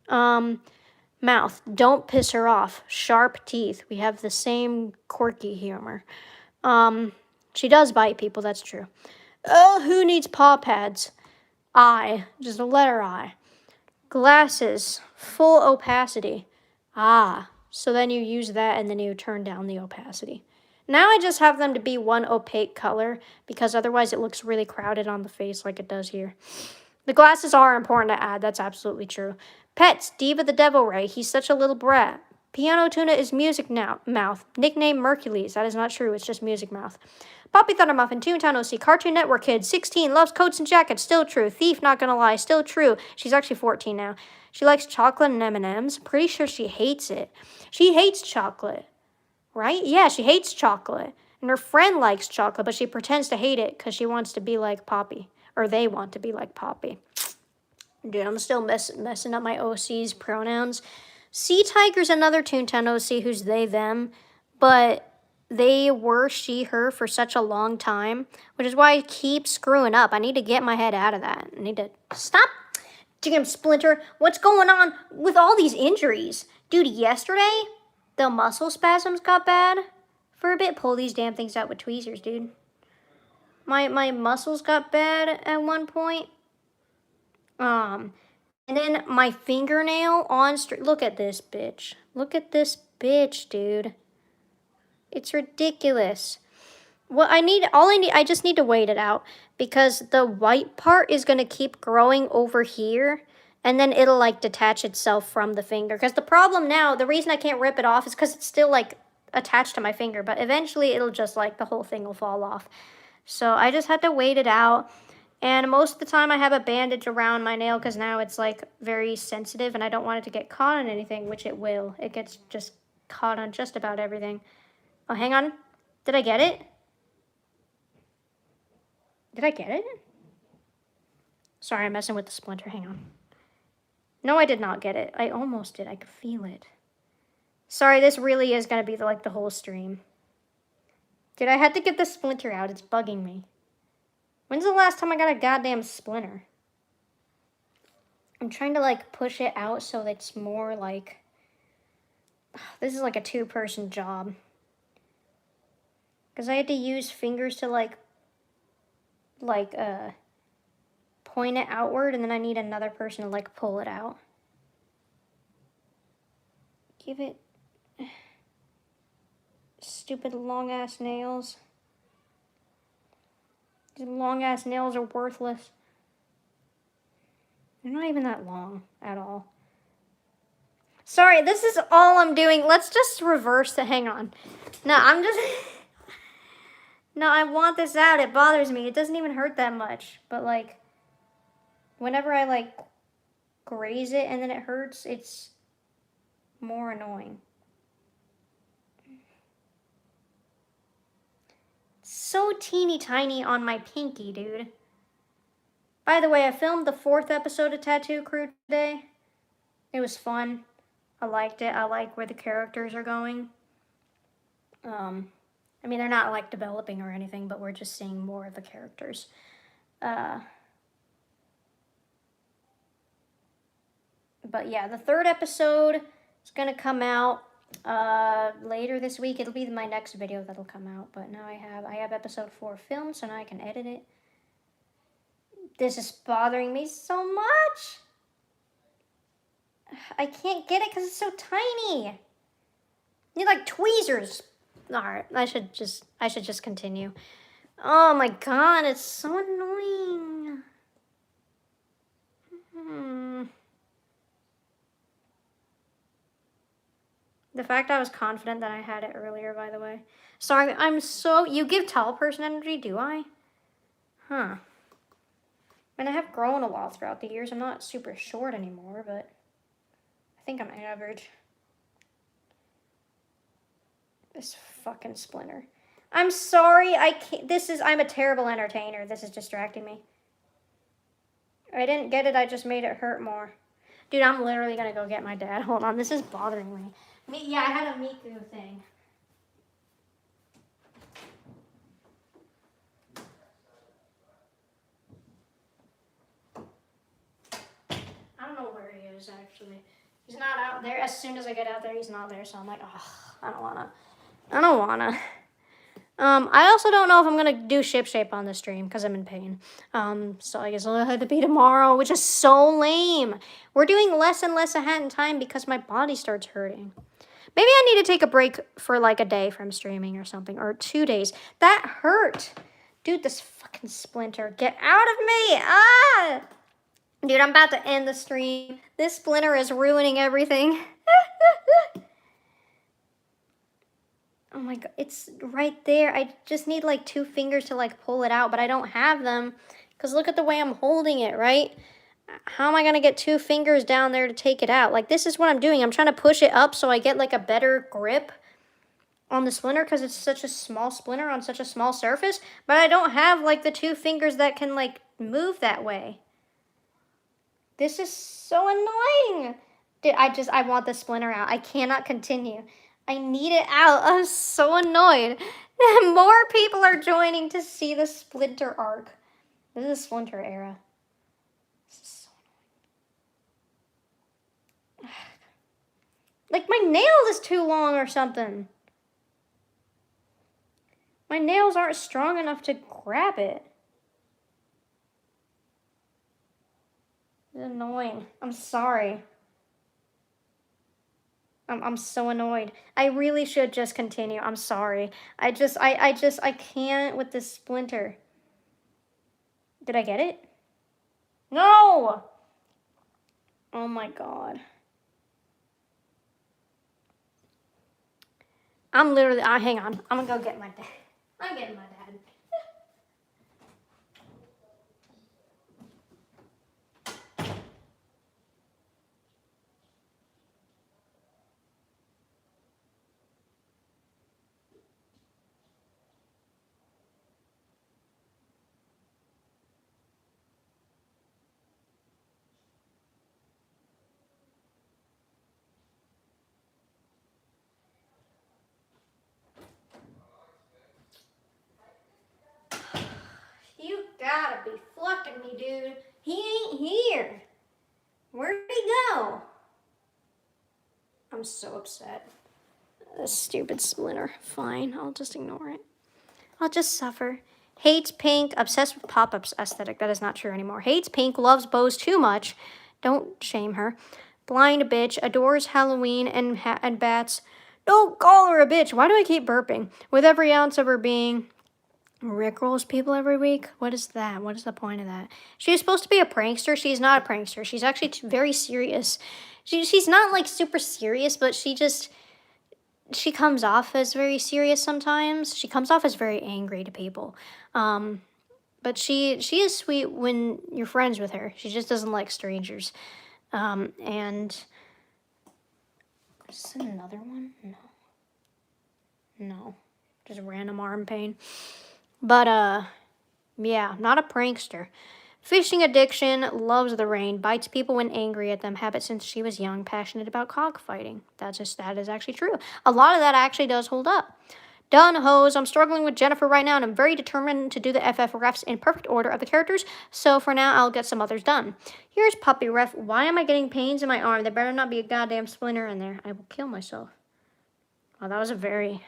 Mouth. Don't piss her off. Sharp teeth. We have the same quirky humor. She does bite people, that's true. Oh, who needs paw pads? I. Just a letter I. Glasses. Full opacity. Ah. So then you use that and then you turn down the opacity. Now I just have them to be one opaque color because otherwise it looks really crowded on the face like it does here. The glasses are important to add. That's absolutely true. Pets. Diva the Devil Ray. He's such a little brat. Piano Tuna is Music Mouth. Nickname Mercules. That is not true. It's just Music Mouth. Poppy Thunder Muffin, Toontown OC, Cartoon Network Kid, 16, loves coats and jackets, still true. Thief, not gonna lie, still true. She's actually 14 now. She likes chocolate and M&Ms. Pretty sure she hates it. She hates chocolate, right? Yeah, she hates chocolate. And her friend likes chocolate, but she pretends to hate it because she wants to be like Poppy. Or they want to be like Poppy. Dude, I'm still messing up my OC's pronouns. Sea Tiger's another Toontown OC who's they, them. But they were she, her for such a long time, which is why I keep screwing up. I need to get my head out of that. I need to stop. Damn Splinter, what's going on with all these injuries? Dude, yesterday, the muscle spasms got bad for a bit. Pull these damn things out with tweezers, dude. My muscles got bad at one point. And then my fingernail on look at this bitch. Look at this bitch, dude. It's ridiculous. I just need to wait it out because the white part is going to keep growing over here and then it'll like detach itself from the finger. Because the problem now, the reason I can't rip it off is because it's still like attached to my finger, but eventually it'll just like the whole thing will fall off. So I just had to wait it out. And most of the time I have a bandage around my nail because now it's like very sensitive and I don't want it to get caught on anything, which it will. It gets just caught on just about everything. Oh, hang on. Did I get it? Did I get it? Sorry, I'm messing with the splinter. Hang on. No, I did not get it. I almost did. I could feel it. Sorry, this really is going to be like the whole stream. Dude, I had to get the splinter out. It's bugging me. When's the last time I got a goddamn splinter? I'm trying to like push it out so it's more like... This is like a 2-person job. Because I had to use fingers to like point it outward, and then I need another person to like pull it out. Give it stupid long ass nails. These long ass nails are worthless. They're not even that long at all. Sorry, this is all I'm doing. Let's just reverse the, hang on. No, I'm just, no, I want this out. It bothers me. It doesn't even hurt that much. But like, whenever I like graze it and then it hurts, it's more annoying. So teeny tiny on my pinky, dude. By the way, I filmed the 4th episode of Tattoo Crew today. It was fun. I liked it. I like where the characters are going. I mean, they're not like developing or anything, but we're just seeing more of the characters. But yeah, the 3rd episode is gonna come out later this week. It'll be my next video that'll come out. But now I have episode 4 filmed, so now I can edit it. This is bothering me so much. I can't get it because it's so tiny. I need like tweezers. All right, I should just continue. Oh my god, it's so annoying. The fact I was confident that I had it earlier, by the way. Sorry, you give tall person energy, do I? Huh. I mean, I have grown a lot throughout the years. I'm not super short anymore, but I think I'm average. This fucking splinter. I'm sorry, I can't, I'm a terrible entertainer. This is distracting me. I didn't get it, I just made it hurt more. Dude, I'm literally gonna go get my dad. Hold on, this is bothering me. Yeah, I had a Miku thing. I don't know where he is, actually. He's not out there. As soon as I get out there, he's not there. So I'm like, oh, I don't wanna. I also don't know if I'm gonna do ShipShape on the stream because I'm in pain. So I guess I'll have to be tomorrow, which is so lame. We're doing less and less ahead in time because my body starts hurting. Maybe I need to take a break for like a day from streaming or something, or 2 days. That hurt. Dude, this fucking splinter. Get out of me. Ah! Dude, I'm about to end the stream. This splinter is ruining everything. Oh my god, it's right there. I just need like 2 fingers to like pull it out, but I don't have them. Because look at the way I'm holding it, right? How am I going to get 2 fingers down there to take it out? Like, this is what I'm doing. I'm trying to push it up so I get like a better grip on the splinter because it's such a small splinter on such a small surface. But I don't have like the 2 fingers that can like move that way. This is so annoying. Dude, I want the splinter out. I cannot continue. I need it out. I'm so annoyed. More people are joining to see the splinter arc. This is a splinter era. This is so annoying. Like, my nail is too long or something. My nails aren't strong enough to grab it. It's annoying. I'm sorry. I'm so annoyed. I really should just continue. I'm sorry. I can't with this splinter. Did I get it? No! Oh my god. I'm literally, hang on. I'm gonna go get my dad. I'm getting my dad. You gotta be fucking me, dude. He ain't here. Where'd he go? I'm so upset. This stupid splinter. Fine, I'll just ignore it. I'll just suffer. Hates pink, obsessed with pop-ups aesthetic. That is not true anymore. Hates pink, loves bows too much. Don't shame her. Blind bitch, adores Halloween and bats. Don't call her a bitch. Why do I keep burping? With every ounce of her being. Rickrolls people every week? What is that? What is the point of that? She's supposed to be a prankster. She's not a prankster. She's actually very serious. She's not like super serious, but she comes off as very serious sometimes. She comes off as very angry to people. But she is sweet when you're friends with her. She just doesn't like strangers. And is this another one? No. Just random arm pain. But yeah, not a prankster. Fishing addiction, loves the rain, bites people when angry at them, habit since she was young, passionate about cockfighting. That is actually true. A lot of that actually does hold up. Done, hoes. I'm struggling with Jennifer right now, and I'm very determined to do the FF refs in perfect order of the characters, so for now, I'll get some others done. Here's Puppy Ref. Why am I getting pains in my arm? There better not be a goddamn splinter in there. I will kill myself. Oh, that was a very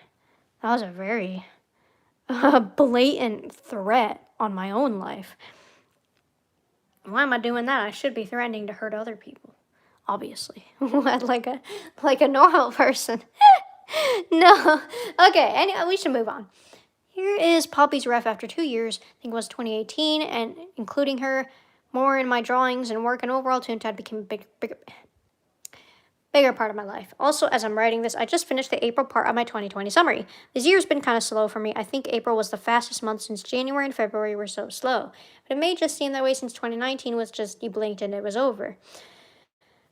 blatant threat on my own life. Why am I doing that? I should be threatening to hurt other people, obviously, like a normal person. No. Okay, anyway, we should move on. Here is Poppy's ref after 2 years. I think it was 2018, and including her more in my drawings and work, and overall Toontide became a bigger part of my life. Also, as I'm writing this, I just finished the April part of my 2020 summary. This year's been kind of slow for me. I think April was the fastest month since January and February were so slow. But it may just seem that way since 2019 was just you blinked and it was over.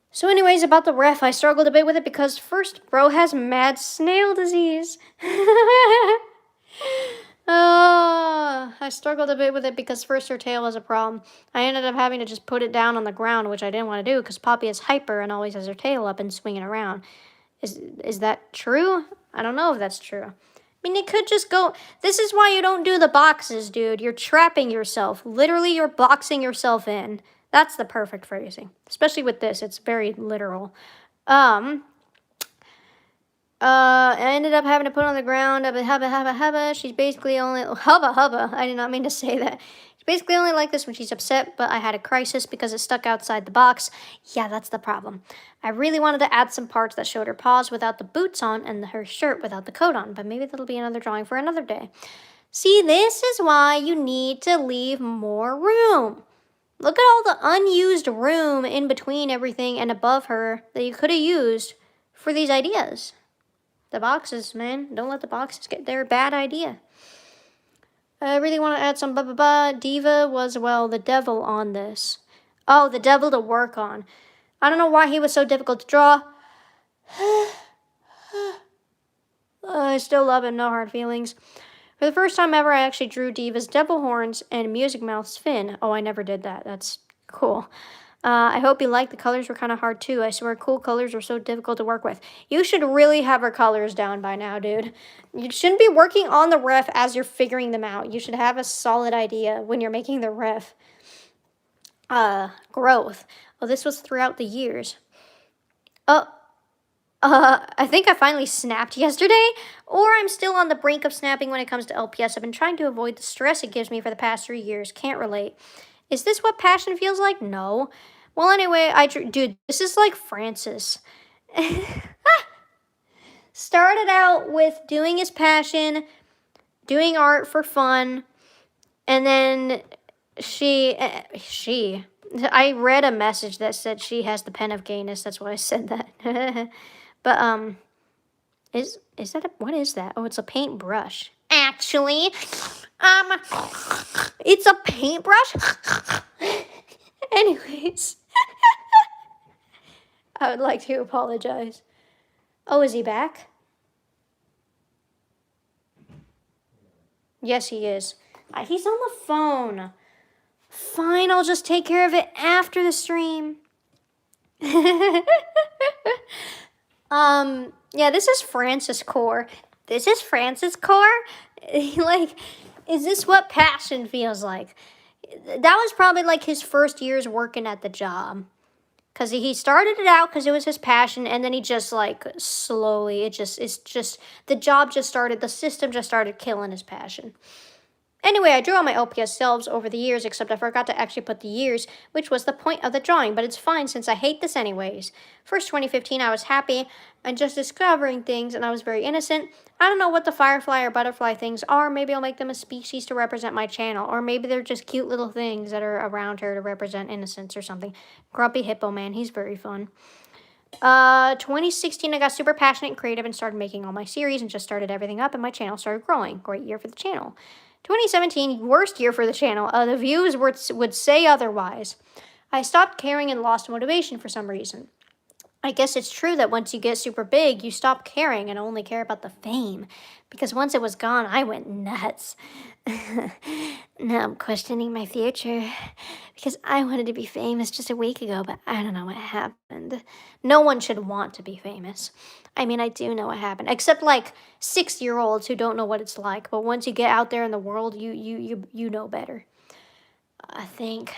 So anyways, about the ref, I struggled a bit with it because first, bro has mad snail disease. I struggled a bit with it because first her tail was a problem. I ended up having to just put it down on the ground, which I didn't want to do because Poppy is hyper and always has her tail up and swinging around. Is that true? I don't know if that's true. I mean, it could just go... This is why you don't do the boxes, dude. You're trapping yourself. Literally, you're boxing yourself in. That's the perfect phrasing. Especially with this. It's very literal. I ended up having to put on the ground, hubba. She's basically only, hubba. I did not mean to say that. She's basically only like this when she's upset, but I had a crisis because it stuck outside the box. Yeah, that's the problem. I really wanted to add some parts that showed her paws without the boots on and her shirt without the coat on, but maybe that'll be another drawing for another day. See, this is why you need to leave more room. Look at all the unused room in between everything and above her that you could have used for these ideas. The boxes, man. Don't let the boxes get their bad idea. I really want to add some Diva was, well, the devil on this. Oh, the devil to work on. I don't know why he was so difficult to draw. I still love him, no hard feelings. For the first time ever, I actually drew Diva's devil horns and Music Mouth's fin. Oh, I never did that. That's cool. I hope you like. The colors were kind of hard too. I swear cool colors are so difficult to work with. You should really have her colors down by now, dude. You shouldn't be working on the ref as you're figuring them out. You should have a solid idea when you're making the ref. Growth. Oh, this was throughout the years. I think I finally snapped yesterday, or I'm still on the brink of snapping when it comes to LPS. I've been trying to avoid the stress it gives me for the past 3 years. Can't relate. Is this what passion feels like? No. Well, anyway, dude, this is like Francis. Started out with doing his passion, doing art for fun, and then I read a message that said she has the pen of gayness. That's why I said that. But, is that what is that? Oh, it's a paintbrush. Actually, it's a paintbrush. Anyways, I would like to apologize. Oh, is he back? Yes, he is. He's on the phone. Fine, I'll just take care of it after the stream. Yeah, this is Francis Core. This is Francis Core? Like, is this what passion feels like? That was probably like his first years working at the job. Because he started it out because it was his passion, and then he just like slowly, the job just started, the system just started killing his passion. Anyway, I drew all my LPS selves over the years, except I forgot to actually put the years, which was the point of the drawing, but it's fine since I hate this anyways. First 2015, I was happy and just discovering things, and I was very innocent. I don't know what the firefly or butterfly things are. Maybe I'll make them a species to represent my channel, or maybe they're just cute little things that are around her to represent innocence or something. Grumpy Hippo Man, he's very fun. 2016, I got super passionate and creative and started making all my series and just started everything up, and my channel started growing. Great year for the channel. 2017, worst year for the channel. The views would say otherwise. I stopped caring and lost motivation for some reason. I guess it's true that once you get super big, you stop caring and only care about the fame. Because once it was gone, I went nuts. Now I'm questioning my future. Because I wanted to be famous just a week ago, but I don't know what happened. No one should want to be famous. I mean, I do know what happened. Except like 6-year-olds who don't know what it's like. But once you get out there in the world, you know better. I think.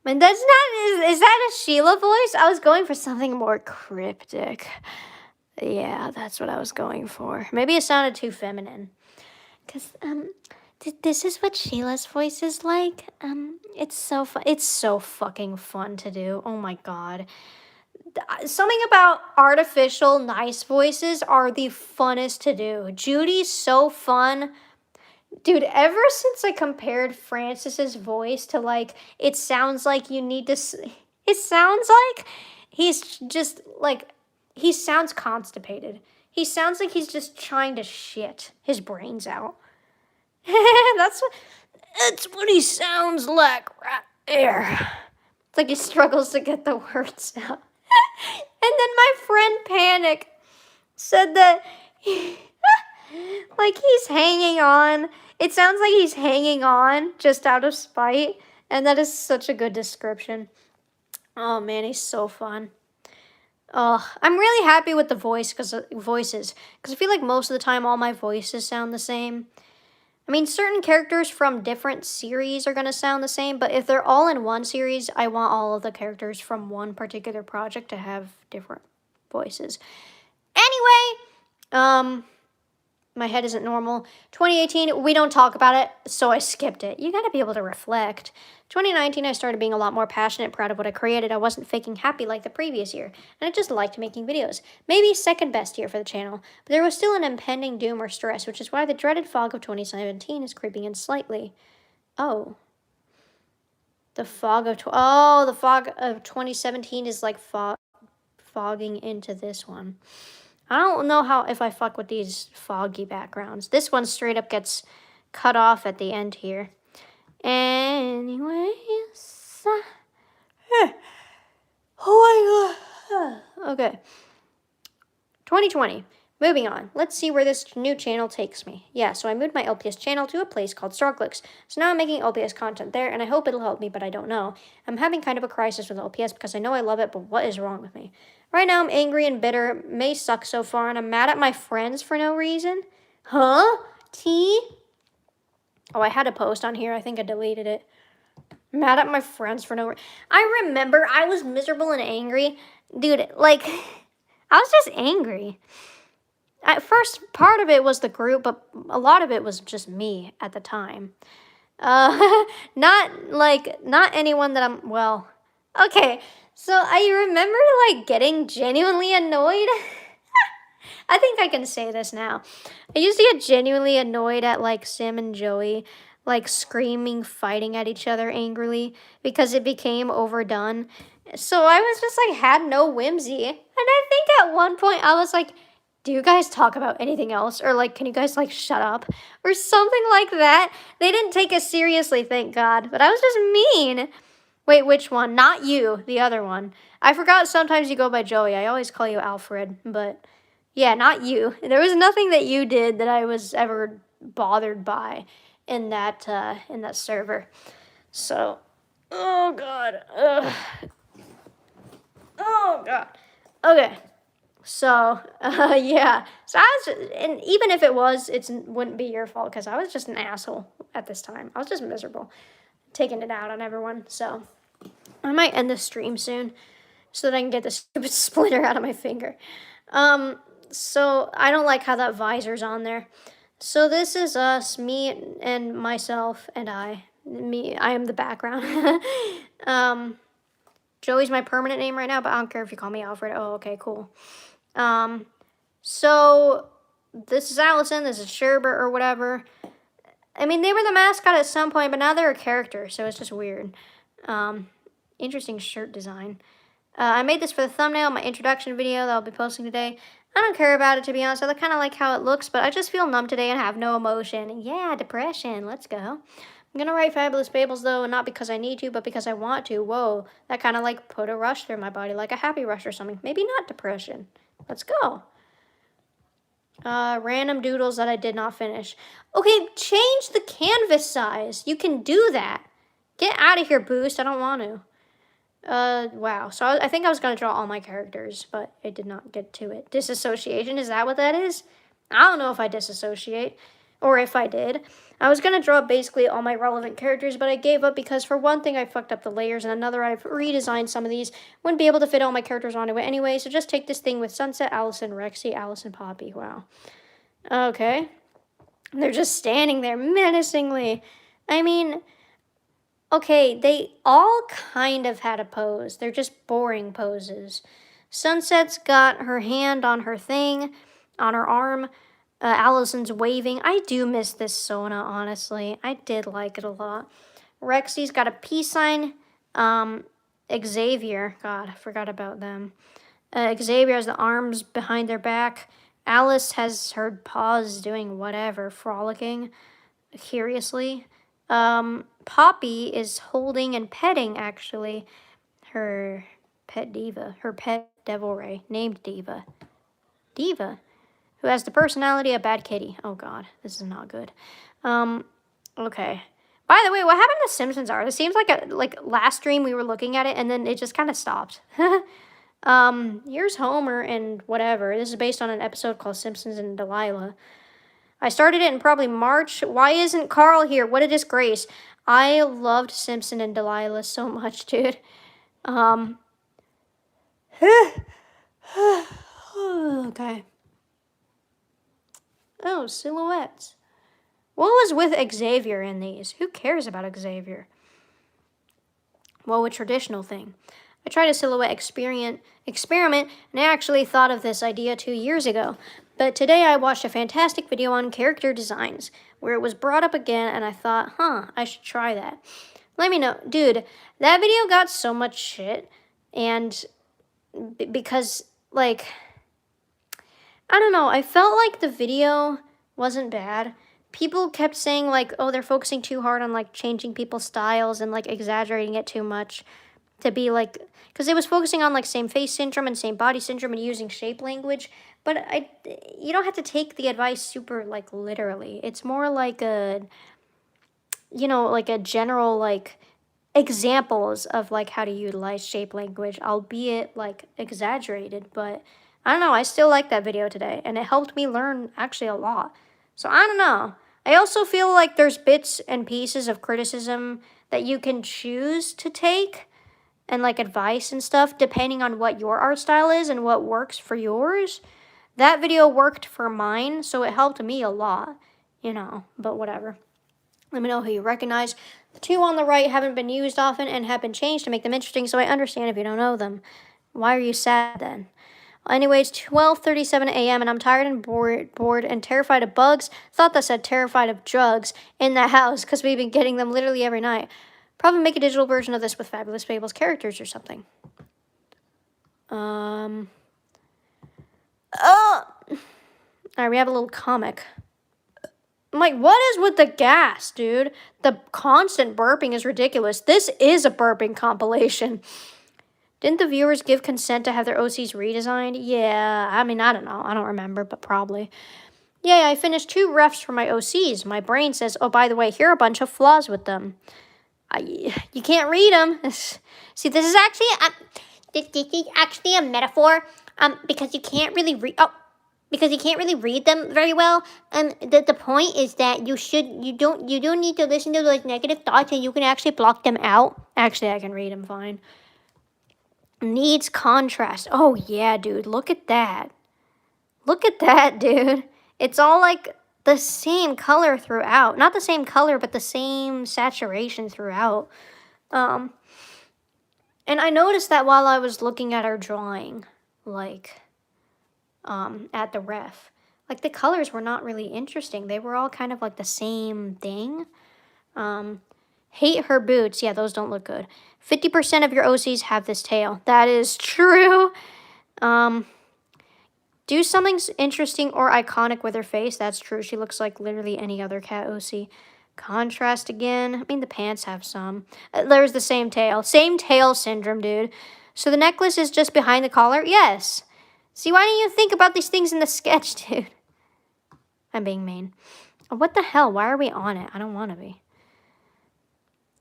But that's not, is that a Sheila voice? I was going for something more cryptic. Yeah, that's what I was going for. Maybe it sounded too feminine. Because, this is what Sheila's voice is like. It's so fun. It's so fucking fun to do. Oh my god. Something about artificial nice voices are the funnest to do. Judy's so fun. Dude, ever since I compared Francis's voice to, like, it sounds like you need to... It sounds like he's just, like... He sounds constipated. He sounds like he's just trying to shit his brains out. That's what he sounds like right there. It's like he struggles to get the words out. And then my friend Panic said that... like he's hanging on. It sounds like he's hanging on just out of spite. And that is such a good description. Oh man, he's so fun. Oh, I'm really happy with the voices. Because I feel like most of the time all my voices sound the same. I mean, certain characters from different series are going to sound the same. But if they're all in one series, I want all of the characters from one particular project to have different voices. Anyway, my head isn't normal. 2018, we don't talk about it, so I skipped it. You gotta be able to reflect. 2019, I started being a lot more passionate, proud of what I created. I wasn't faking happy like the previous year, and I just liked making videos. Maybe second best year for the channel, but there was still an impending doom or stress, which is why the dreaded fog of 2017 is creeping in slightly. Oh. The fog of 2017 is like fogging into this one. I don't know if I fuck with these foggy backgrounds. This one straight up gets cut off at the end here. Anyways. Oh my god. Okay. 2020. Moving on. Let's see where this new channel takes me. Yeah, so I moved my LPS channel to a place called Starclicks. So now I'm making LPS content there, and I hope it'll help me, but I don't know. I'm having kind of a crisis with LPS because I know I love it, but what is wrong with me? Right now I'm angry and bitter. May suck so far, and I'm mad at my friends for no reason. Huh? T? Oh, I had a post on here. I think I deleted it. Mad at my friends for no reason. I remember I was miserable and angry. Dude, like, I was just angry. At first, part of it was the group, but a lot of it was just me at the time. Not anyone that I'm, well, okay. So I remember, like, getting genuinely annoyed. I think I can say this now. I used to get genuinely annoyed at, like, Sim and Joey, like, screaming, fighting at each other angrily because it became overdone. So I was just, like, had no whimsy. And I think at one point I was like, do you guys talk about anything else? Or, like, can you guys, like, shut up? Or something like that. They didn't take us seriously, thank God. But I was just mean. Wait, which one? Not you, the other one. I forgot sometimes you go by Joey. I always call you Alfred. But, yeah, not you. There was nothing that you did that I was ever bothered by in that server. So, oh, God. Ugh. Oh, God. Okay. So, yeah. So I was, and even if it was, it wouldn't be your fault because I was just an asshole at this time. I was just miserable, taking it out on everyone. So I might end the stream soon so that I can get the stupid splinter out of my finger. So I don't like how that visor's on there. So this is us, me and myself and I. I am the background. Joey's my permanent name right now, but I don't care if you call me Alfred. Oh, okay, cool. So this is Allison, this is Sherbert or whatever. I mean, they were the mascot at some point, but now they're a character, so it's just weird. Interesting shirt design. I made this for the thumbnail, my introduction video that I'll be posting today. I don't care about it, to be honest. I kind of like how it looks, but I just feel numb today and have no emotion. Yeah, depression. Let's go. I'm going to write Fabulous Fables, though, and not because I need to, but because I want to. Whoa, that kind of like put a rush through my body, like a happy rush or something. Maybe not depression. Let's go. Random doodles that I did not finish. Okay, change the canvas size. You can do that. Get out of here, Boost. I don't want to. Wow. So I think I was going to draw all my characters, but I did not get to it. Disassociation, is that what that is? I don't know if I disassociate, or if I did. I was going to draw basically all my relevant characters, but I gave up because for one thing, I fucked up the layers, and another, I've redesigned some of these. Wouldn't be able to fit all my characters onto it anyway, so just take this thing with Sunset, Allison, Rexy, Allison, Poppy. Wow. Okay. They're just standing there menacingly. I mean, okay, they all kind of had a pose. They're just boring poses. Sunset's got her hand on her thing, on her arm. Allison's waving. I do miss this Sona, honestly. I did like it a lot. Rexy's got a peace sign. Xavier, God, I forgot about them. Xavier has the arms behind their back. Alice has her paws doing whatever, frolicking curiously. Poppy is holding and petting, actually, her pet diva, her pet devil ray, named Diva. Diva, who has the personality of Bad Kitty. Oh God, this is not good. Okay. By the way, what happened to Simpsons art? It seems like last stream we were looking at it and then it just kind of stopped. Here's Homer and whatever. This is based on an episode called Simpsons and Delilah. I started it in probably March. Why isn't Carl here? What a disgrace. I loved Simpson and Delilah so much, dude. Okay. Oh, silhouettes. What was with Xavier in these? Who cares about Xavier? Well, a traditional thing. I tried a silhouette experiment, and I actually thought of this idea 2 years ago. But today I watched a fantastic video on character designs, where it was brought up again, and I thought, I should try that. Let me know. Dude, that video got so much shit, and because, like, I don't know, I felt like the video wasn't bad. People kept saying, like, oh, they're focusing too hard on, like, changing people's styles and, like, exaggerating it too much to be, like, because it was focusing on, like, same face syndrome and same body syndrome and using shape language. But you don't have to take the advice super, like, literally. It's more like a, you know, like a general, like, examples of, like, how to utilize shape language, albeit, like, exaggerated. But I don't know, I still like that video today, and it helped me learn actually a lot. So I don't know. I also feel like there's bits and pieces of criticism that you can choose to take and, like, advice and stuff depending on what your art style is and what works for yours. That video worked for mine, so it helped me a lot, you know, but whatever. Let me know who you recognize. The two on the right haven't been used often and have been changed to make them interesting, so I understand if you don't know them. Why are you sad then? Anyway, it's 12:37 a.m. and I'm tired and bored and terrified of bugs. Thought that said terrified of drugs in the house because we've been getting them literally every night. Probably make a digital version of this with Fabulous Fables characters or something. Alright, we have a little comic. I'm like, what is with the gas, dude? The constant burping is ridiculous. This is a burping compilation. Didn't the viewers give consent to have their OCs redesigned? Yeah, I mean, I don't know. I don't remember, but probably. Yeah, I finished 2 refs for my OCs. My brain says, oh, by the way, here are a bunch of flaws with them. You can't read them. See, this is actually a metaphor. Because you can't really read. Because you can't really read them very well. And the point is that you don't need to listen to those negative thoughts, and you can actually block them out. Actually, I can read them fine. Needs contrast. Oh yeah, dude. Look at that. Look at that, dude. It's all like the same color throughout. Not the same color, but the same saturation throughout. And I noticed that while I was looking at her drawing, like, at the ref. Like, the colors were not really interesting. They were all kind of like the same thing. Hate her boots. Yeah, those don't look good. 50% of your OCs have this tail. That is true. Do something interesting or iconic with her face. That's true. She looks like literally any other cat OC. Contrast again. I mean, the pants have some. There's the same tail. Same tail syndrome, dude. So the necklace is just behind the collar? Yes. See, why didn't you think about these things in the sketch, dude? I'm being mean. What the hell? Why are we on it? I don't want to be.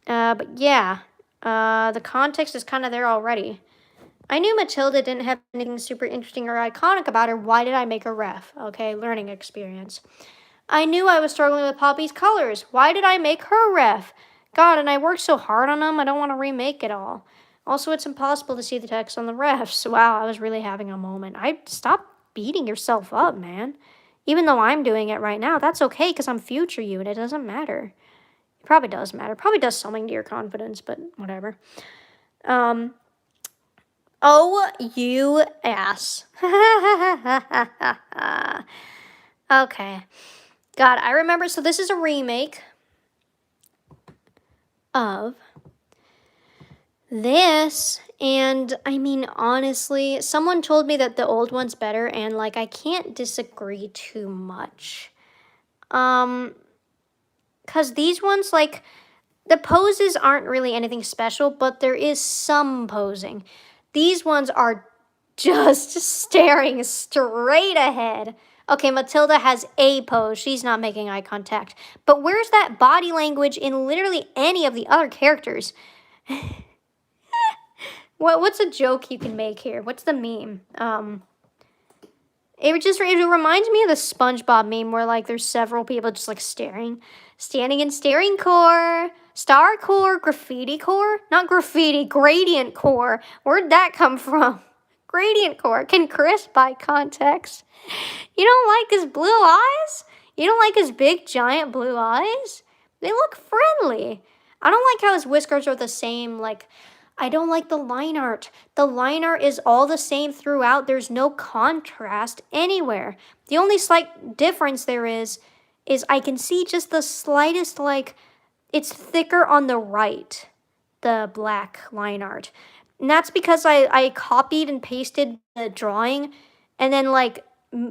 But yeah. The context is kind of there already. I knew Matilda didn't have anything super interesting or iconic about her. Why did I make a ref? Okay, learning experience. I knew I was struggling with Poppy's colors. Why did I make her ref? God, and I worked so hard on them, I don't want to remake it all. Also, it's impossible to see the text on the refs. Wow, I was really having a moment. Stop beating yourself up, man. Even though I'm doing it right now, that's okay because I'm future you and it doesn't matter. It probably does matter. Probably does something to your confidence, but whatever. Oh, you ass. Okay. God, I remember, so this is a remake of this, and I mean, honestly, someone told me that the old one's better, and like, I can't disagree too much. Cause these ones, like, the poses aren't really anything special, but there is some posing. These ones are just staring straight ahead. Okay, Matilda has a pose. She's not making eye contact. But where's that body language in literally any of the other characters? What's a joke you can make here? What's the meme? It reminds me of the SpongeBob meme where like there's several people just like standing in staring core, star core, graffiti core, not graffiti, gradient core. Where'd that come from? Gradient core. Can Chris buy context? You don't like his blue eyes? You don't like his big giant blue eyes? They look friendly. I don't like how his whiskers are the same, like, I don't like the line art. The line art is all the same throughout. There's no contrast anywhere. The only slight difference there is I can see just the slightest, like, it's thicker on the right, the black line art. And that's because I copied and pasted the drawing and then, like,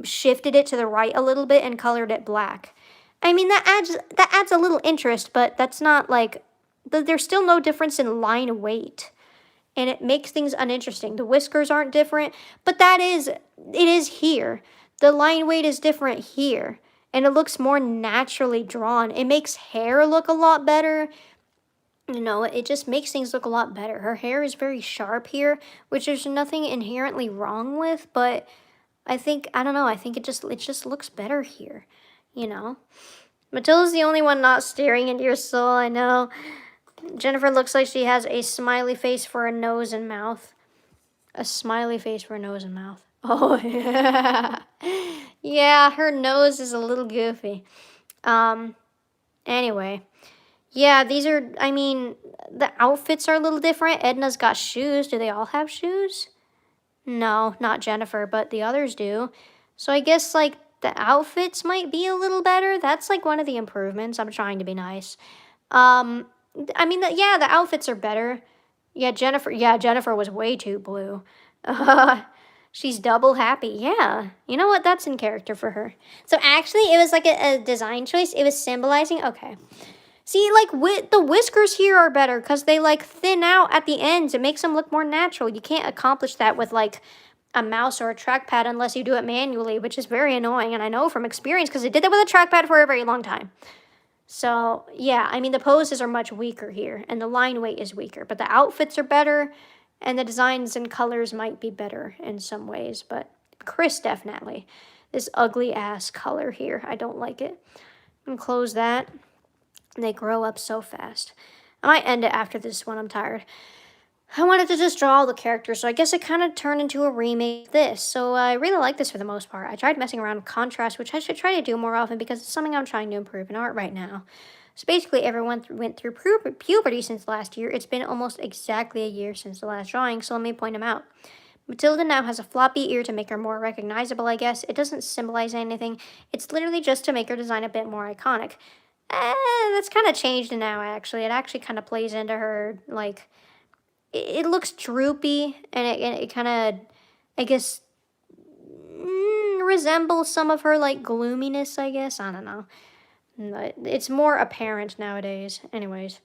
shifted it to the right a little bit and colored it black. I mean, that adds a little interest, but that's not, like, there's still no difference in line weight. And it makes things uninteresting. The whiskers aren't different, but it is here. The line weight is different here, and it looks more naturally drawn. It makes hair look a lot better. You know, it just makes things look a lot better. Her hair is very sharp here, which there's nothing inherently wrong with, but I think it just looks better here, you know? Matilda's the only one not staring into your soul, I know. Jennifer looks like she has a smiley face for a nose and mouth. A smiley face for a nose and mouth. Oh, yeah. Yeah, her nose is a little goofy. Anyway. Yeah, the outfits are a little different. Edna's got shoes. Do they all have shoes? No, not Jennifer, but the others do. So I guess, like, the outfits might be a little better. That's, like, one of the improvements. I'm trying to be nice. The outfits are better. Yeah, Jennifer was way too blue. She's double happy. Yeah, you know what? That's in character for her. So actually, it was like a design choice. It was symbolizing. Okay. See, like, the whiskers here are better because they, like, thin out at the ends. It makes them look more natural. You can't accomplish that with, like, a mouse or a trackpad unless you do it manually, which is very annoying. And I know from experience because I did that with a trackpad for a very long time. So, yeah, I mean, the poses are much weaker here, and the line weight is weaker, but the outfits are better, and the designs and colors might be better in some ways, but Chris definitely. This ugly-ass color here, I don't like it. I'm gonna close that. They grow up so fast. I might end it after this one, I'm tired. I wanted to just draw all the characters, so I guess it kind of turned into a remake of this. So I really like this for the most part. I tried messing around with contrast, which I should try to do more often because it's something I'm trying to improve in art right now. So basically, everyone went through puberty since last year. It's been almost exactly a year since the last drawing, so let me point them out. Matilda now has a floppy ear to make her more recognizable, I guess. It doesn't symbolize anything. It's literally just to make her design a bit more iconic. That's kind of changed now, actually. It actually kind of plays into her, like, it looks droopy, and it kind of, I guess, resembles some of her, like, gloominess, I guess. I don't know. But it's more apparent nowadays. Anyways.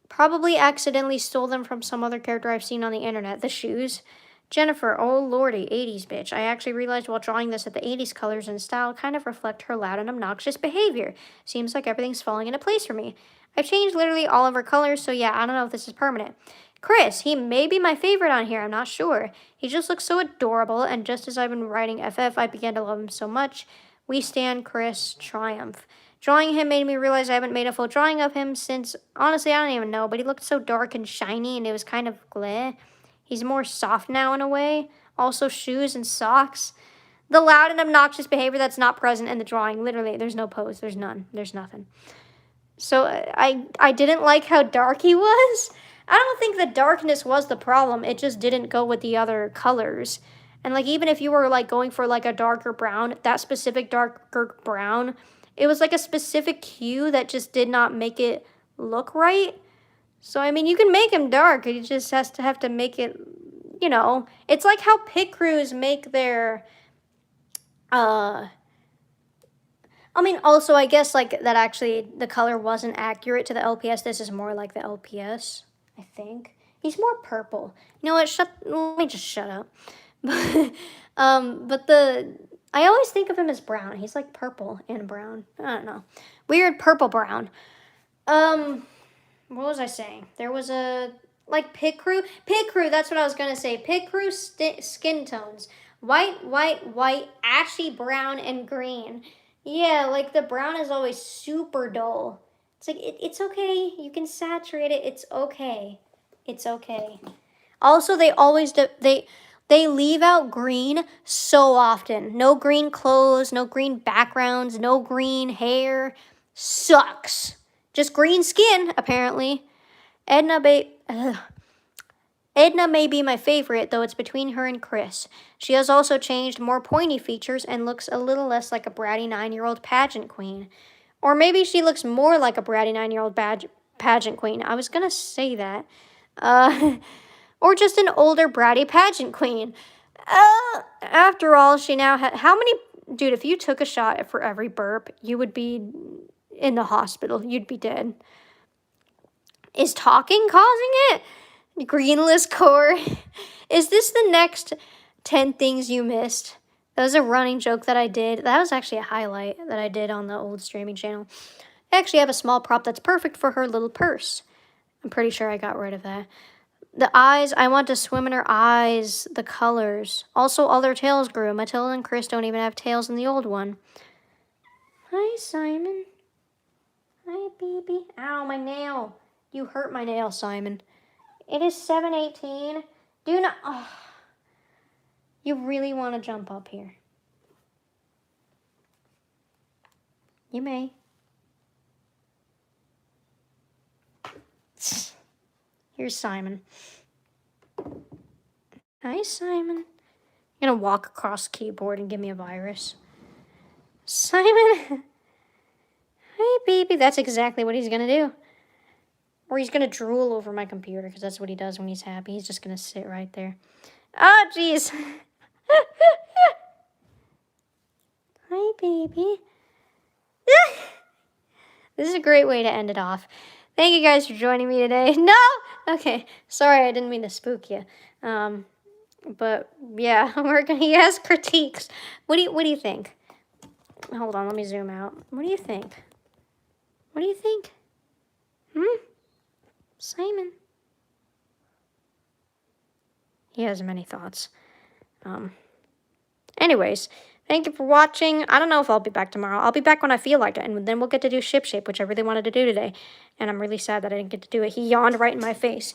Probably accidentally stole them from some other character I've seen on the internet. The shoes. Jennifer, oh lordy, 80s bitch. I actually realized while drawing this that the 80s colors and style kind of reflect her loud and obnoxious behavior. Seems like everything's falling into place for me. I've changed literally all of her colors, so yeah, I don't know if this is permanent. Chris, he may be my favorite on here, I'm not sure. He just looks so adorable, and just as I've been writing FF, I began to love him so much. We stand Chris Triumph. Drawing him made me realize I haven't made a full drawing of him since, honestly, I don't even know, but he looked so dark and shiny, and it was kind of gleh. He's more soft now in a way. Also shoes and socks. The loud and obnoxious behavior that's not present in the drawing. Literally, there's no pose. There's none. There's nothing. So I didn't like how dark he was. I don't think the darkness was the problem. It just didn't go with the other colors. And like even if you were like going for like a darker brown, that specific darker brown, it was like a specific hue that just did not make it look right. So, I mean, you can make him dark. He just has to make it, you know. It's like how pit crews make their, I mean, also, I guess, like, that actually the color wasn't accurate to the LPS. This is more like the LPS, I think. He's more purple. You know what? Let me just shut up. But I always think of him as brown. He's like purple and brown. I don't know. Weird purple brown. What was I saying? There was a, like, pit crew. Pit crew, that's what I was going to say. Pit crew skin tones. White, white, ashy brown, and green. Yeah, like, the brown is always super dull. It's like, it's okay. You can saturate it. It's okay. It's okay. Also, they always, they leave out green so often. No green clothes, no green backgrounds, no green hair. Sucks. Just green skin, apparently. Edna may be my favorite, though it's between her and Chris. She has also changed more pointy features and looks a little less like a bratty 9-year-old pageant queen. Or maybe she looks more like a bratty 9-year-old pageant queen. I was going to say that. Or just an older bratty pageant queen. After all, she now how many... Dude, if you took a shot for every burp, you would be in the hospital. You'd be dead. Is talking causing it? Greenless core. Is this the next 10 things you missed? That was a running joke that I did. That was actually a highlight that I did on the old streaming channel. I actually have a small prop that's perfect for her little purse. I'm pretty sure I got rid of that. The eyes, I want to swim in her eyes. The colors. Also, all their tails grew. Matilda and Chris don't even have tails in the old one. Hi, Simon. Hi, baby. Ow, my nail. You hurt my nail, Simon. It is 7:18. Do not... Oh, you really want to jump up here. You may. Here's Simon. Hi, Simon. You're gonna walk across the keyboard and give me a virus. Simon. Hi, baby. That's exactly what he's gonna do. Or he's gonna drool over my computer, because that's what he does when he's happy. He's just gonna sit right there. Oh, jeez. Hi, baby. This is a great way to end it off. Thank you guys for joining me today. No! Okay, sorry, I didn't mean to spook you. But yeah, he has critiques. What do you think? Hold on, let me zoom out. What do you think? What do you think? Simon. He has many thoughts. Anyways, Thank you for watching. I don't know if I'll be back tomorrow. I'll be back when I feel like it, and then we'll get to do Ship Shape, which I really wanted to do today. And I'm really sad that I didn't get to do it. He yawned right in my face.